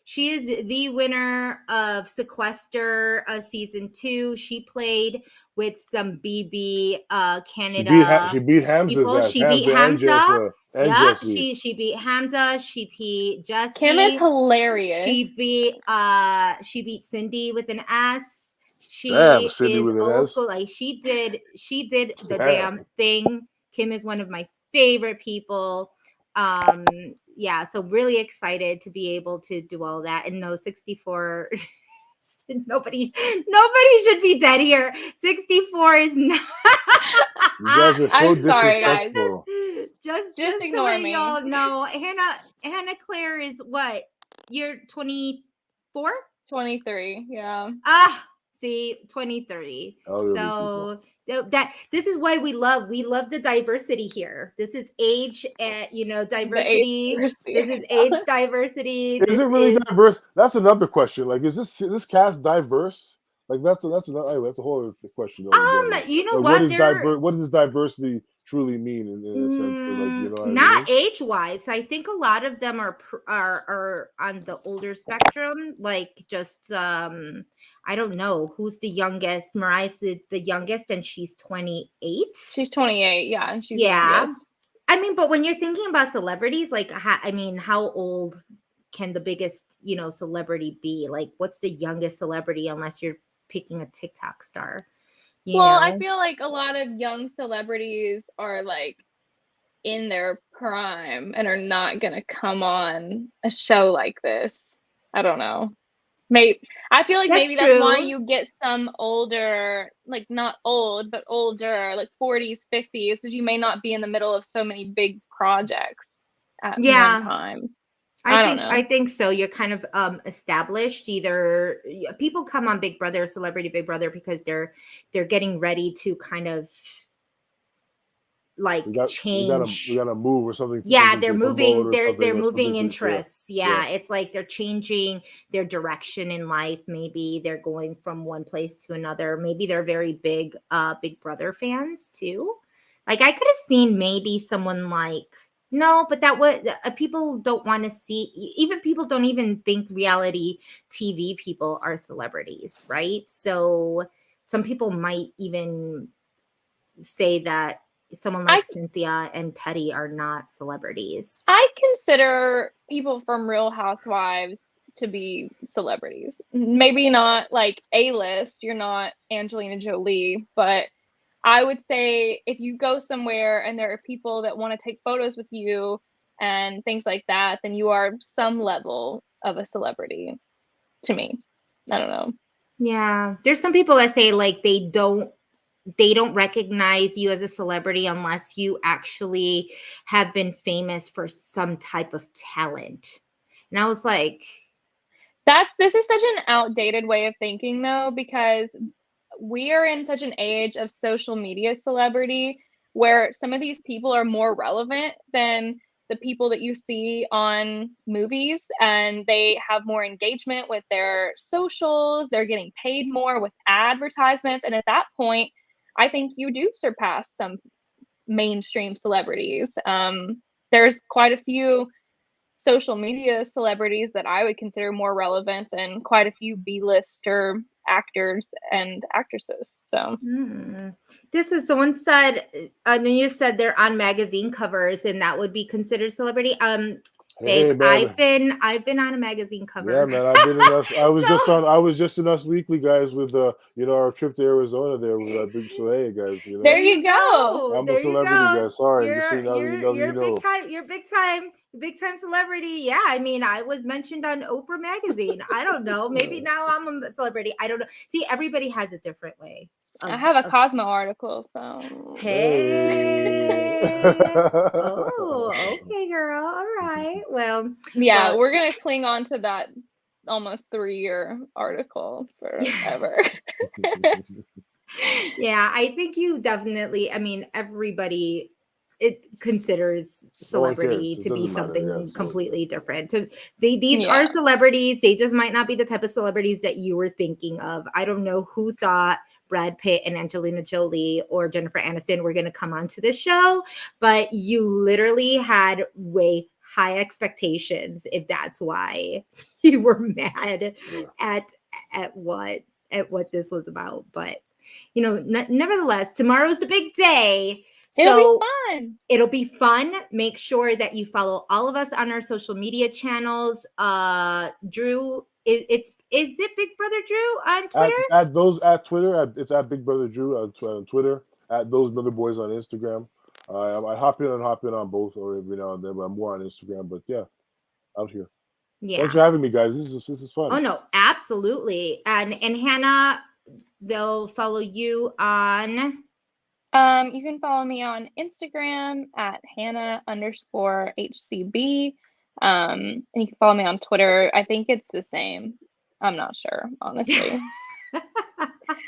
she is the winner of Sequester season 2. She played with some BB Canada. She beat Hamza. She beat Hamza. Yeah, she beat Hamza. She beat Jesse. Kim is hilarious. She beat Cindy with an S. She is old school. Like she did the damn thing. Kim is one of my favorite people. Yeah, so really excited to be able to do all that. And no, 64 nobody should be dead here. 64 is not. I'm sorry, guys. Just ignore me. Y'all know, Hannah Claire is what? You're 24? 23, yeah. See, 23. So this is why we love the diversity here. This is age, diversity. This is age diversity. Is it really diverse? That's another question. Like, is this cast diverse? Like, that's a whole other question. You know like, what does diversity truly mean in a sense? Like, not age wise. I think a lot of them are on the older spectrum. Like, just I don't know who's the youngest. Mariah's the youngest, and she's 28. She's 28, yeah, and she's the youngest. I mean, but when you're thinking about celebrities, like, how old can the biggest, celebrity be? Like, what's the youngest celebrity, unless you're picking a TikTok star? I feel like a lot of young celebrities are like in their prime and are not gonna come on a show like this. I don't know. I feel like maybe that's why you get some older, like not old, but older, like 40s, 50s, because you may not be in the middle of so many big projects at one time. I don't know. I think so. You're kind of established. Either people come on Big Brother, Celebrity Big Brother, because they're getting ready to kind of like we change. gotta move or something. Yeah, Something they're to promote moving. or They're something or moving something to, interests. yeah. Yeah, it's like they're changing their direction in life. Maybe they're going from one place to another. Maybe they're very big Big Brother fans too. Like I could have seen maybe someone like no, but that was people don't want to see. Even people don't even think reality TV people are celebrities, right? So some people might even say that someone like I Cynthia and Teddy are not celebrities. I consider people from Real Housewives to be celebrities. Maybe not like A-list, you're not Angelina Jolie, but I would say if you go somewhere and there are people that want to take photos with you and things like that, then you are some level of a celebrity to me. I don't know. Yeah, there's some people that say like they don't recognize you as a celebrity unless you actually have been famous for some type of talent. And I was like, This is such an outdated way of thinking though, because we are in such an age of social media celebrity where some of these people are more relevant than the people that you see on movies, and they have more engagement with their socials, they're getting paid more with advertisements, and at that point I think you do surpass some mainstream celebrities. There's quite a few social media celebrities that I would consider more relevant than quite a few B-lister actors and actresses. So this is someone said, I mean, you said they're on magazine covers and that would be considered celebrity. Hey, Babe, man. I've been on a magazine cover. Yeah, man. I've been in us. I was So- I was just in Us Weekly, guys, with our trip to Arizona there with that big Soleil, guys. there you go. I'm a There you celebrity, go. guys. Sorry, just so you know, you know. You're big time celebrity. Yeah, I mean, I was mentioned on Oprah magazine. I don't know. Maybe now I'm a celebrity. I don't know. See, everybody has a different way. I have a Cosmo article, so Hey. Oh, okay, girl. All right. Well, yeah, we're gonna cling on to that almost 3-year article forever. yeah, I think you definitely, I mean, everybody it considers No one cares. celebrity It to be doesn't matter. Yeah, something so, completely different. These Yeah. are celebrities. They just might not be the type of celebrities that you were thinking of. I don't know who thought Brad Pitt and Angelina Jolie or Jennifer Aniston were going to come onto this show, but you literally had way high expectations if that's why you were mad yeah. at what this was about. But you know, nevertheless, tomorrow's the big day. It'll be So fun. it'll be fun. Make sure that you follow all of us on our social media channels. Drew, is it Big Brother Drew on Twitter? At Twitter, it's at Big Brother Drew on Twitter. At Those Mother Boys on Instagram. I hop in on both, or every now and then, but I'm more on Instagram. But yeah, out here. Yeah. Thanks for having me, guys. This is fun. Oh no, absolutely. And Hannah, they'll follow you on. You can follow me on Instagram at Hannah_HCB. And you can follow me on Twitter. I think it's the same. I'm not sure, honestly.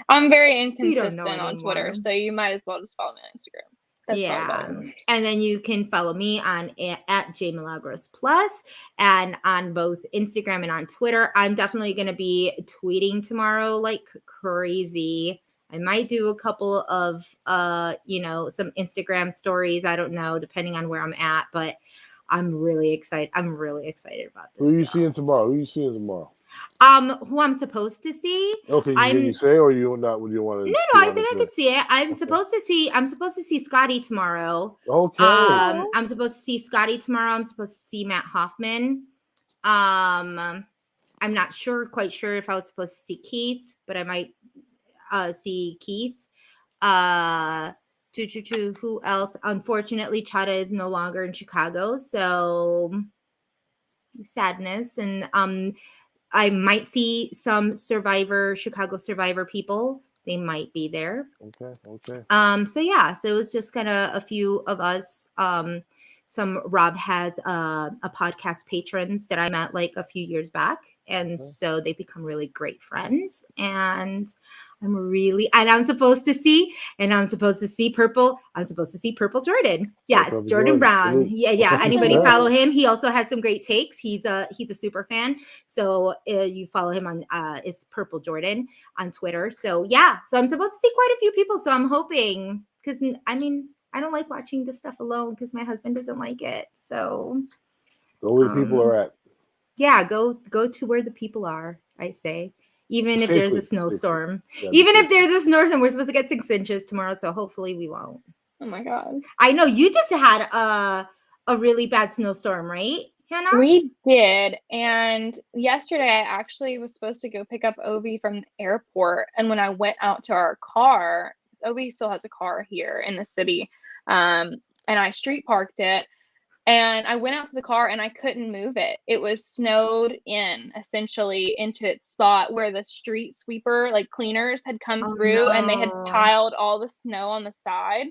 I'm very inconsistent on Twitter, so you might as well just follow me on Instagram. That's yeah. And then you can follow me on at J Milagros Plus and on both Instagram and on Twitter. I'm definitely going to be tweeting tomorrow like crazy. I might do a couple of some Instagram stories. I don't know, depending on where I'm at, but I'm really excited. I'm really excited about this. Who are you seeing tomorrow? Who I'm supposed to see. Okay, can you say, or you not? Would you want to? No, I think I could see it. I'm supposed to see Scotty tomorrow. Okay. I'm supposed to see Scotty tomorrow. I'm supposed to see Matt Hoffman. I'm not quite sure if I was supposed to see Keith, but I might see Keith. Who else? Unfortunately, Chada is no longer in Chicago, so sadness. And I might see some Chicago Survivor people. They might be there. Okay. So yeah, so it was just kind of a few of us Rob has a podcast patrons that I met like a few years back. And so they become really great friends. And I'm supposed to see purple. I'm supposed to see Purple Jordan. Yes, Purple Jordan Brown. Salute. Yeah. Anybody follow him? He also has some great takes. He's a super fan. So you follow him on it's Purple Jordan on Twitter. So yeah, so I'm supposed to see quite a few people. So I'm hoping, because I mean, I don't like watching this stuff alone because my husband doesn't like it. So Go where the people are at. Yeah, go to where the people are, I say. Even if there's a snowstorm. Yeah, Even if there's a snowstorm, we're supposed to get 6 inches tomorrow, so hopefully we won't. Oh my God. I know you just had a really bad snowstorm, right, Hannah? We did. And yesterday I actually was supposed to go pick up Obi from the airport. And when I went out to our car, Obi still has a car here in the city. And I street parked it. And I went out to the car and I couldn't move it. It was snowed in essentially into its spot where the street sweeper, like cleaners, had come through and they had piled all the snow on the side.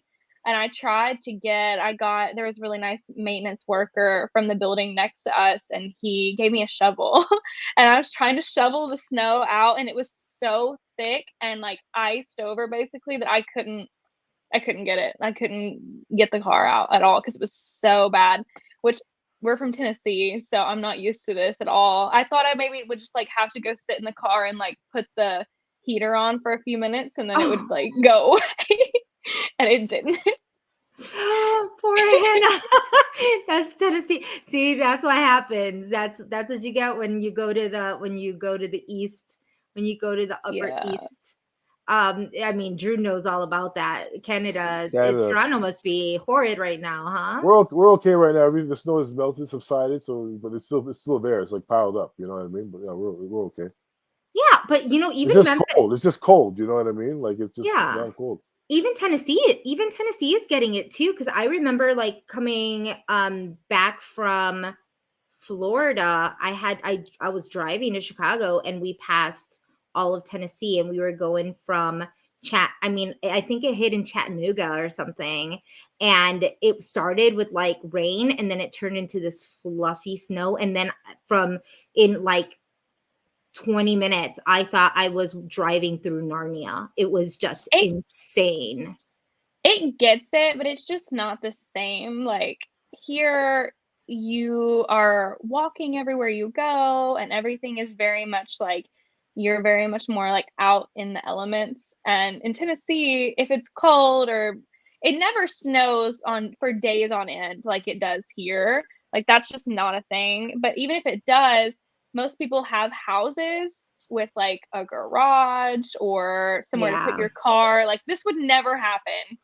And I tried to there was a really nice maintenance worker from the building next to us, and he gave me a shovel. And I was trying to shovel the snow out, and it was so thick and like iced over basically that I couldn't get it. I couldn't get the car out at all because it was so bad, which we're from Tennessee, so I'm not used to this at all. I thought I maybe would just like have to go sit in the car and like put the heater on for a few minutes and then it would like go away. And it didn't. Poor Hannah. That's Tennessee. See, that's what happens. That's what you get when you go to the east, when you go to the upper east. I mean, Drew knows all about that. Canada. Toronto must be horrid right now, huh? We're okay right now. I mean, the snow has melted, subsided, but it's still there. It's like piled up. You know what I mean? But yeah, we're okay. Yeah, but even it's just cold. It's just cold. You know what I mean? Like it's just damn cold. Even Tennessee is getting it too. Because I remember like coming back from Florida. I was driving to Chicago and we passed all of Tennessee and we were going from I think it hit in Chattanooga or something, and it started with like rain and then it turned into this fluffy snow, and then in like 20 minutes I thought I was driving through Narnia. It was just insane. It gets it, but it's just not the same. Like here you are walking everywhere you go and everything is very much like you're very much more like out in the elements. And in Tennessee, if it's cold or it never snows for days on end like it does here, like that's just not a thing. But even if it does, most people have houses with like a garage or somewhere to put your car. Like this would never happen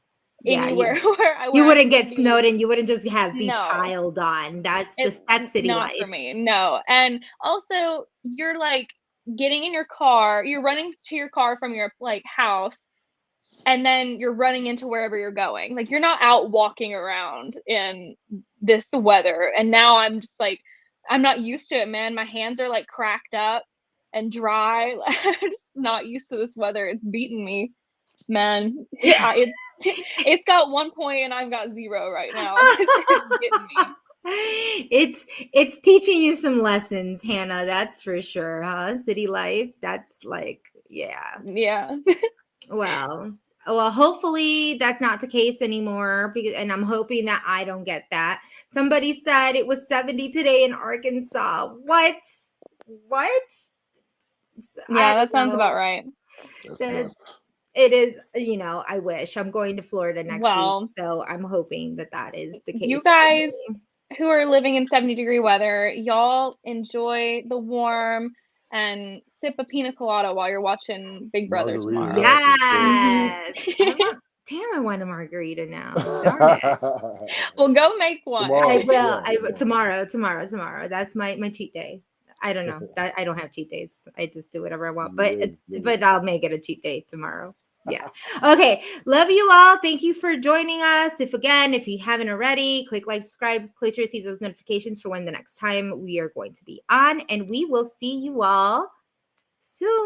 anywhere where you wouldn't get snowed and you wouldn't just be piled on. That's city not life for me. No. And also you're like getting in your car, you're running to your car from your like house, and then you're running into wherever you're going. Like you're not out walking around in this weather. And now I'm just like, I'm not used to it, man. My hands are like cracked up and dry. I'm just not used to this weather. It's beating me, man. It's got 1 point and I've got 0 right now. It's getting me. It's teaching you some lessons, Hannah. That's for sure, huh? City life. That's like, yeah. Well, hopefully that's not the case anymore, and I'm hoping that I don't get that. Somebody said it was 70 today in Arkansas. What? Yeah, that sounds about right. It is, I wish. I'm going to Florida next week, so I'm hoping that is the case. You guys who are living in 70-degree weather, y'all enjoy the warm and sip a pina colada while you're watching Big Brother tomorrow. Yes. Damn, I want a margarita now. Darn it. Well, go make one. Tomorrow. I will. Tomorrow. That's my cheat day. I don't know. I don't have cheat days. I just do whatever I want. But I'll make it a cheat day tomorrow. Yeah. Okay. Love you all. Thank you for joining us. If you haven't already, click like, subscribe, click to receive those notifications for when the next time we are going to be on. And we will see you all soon.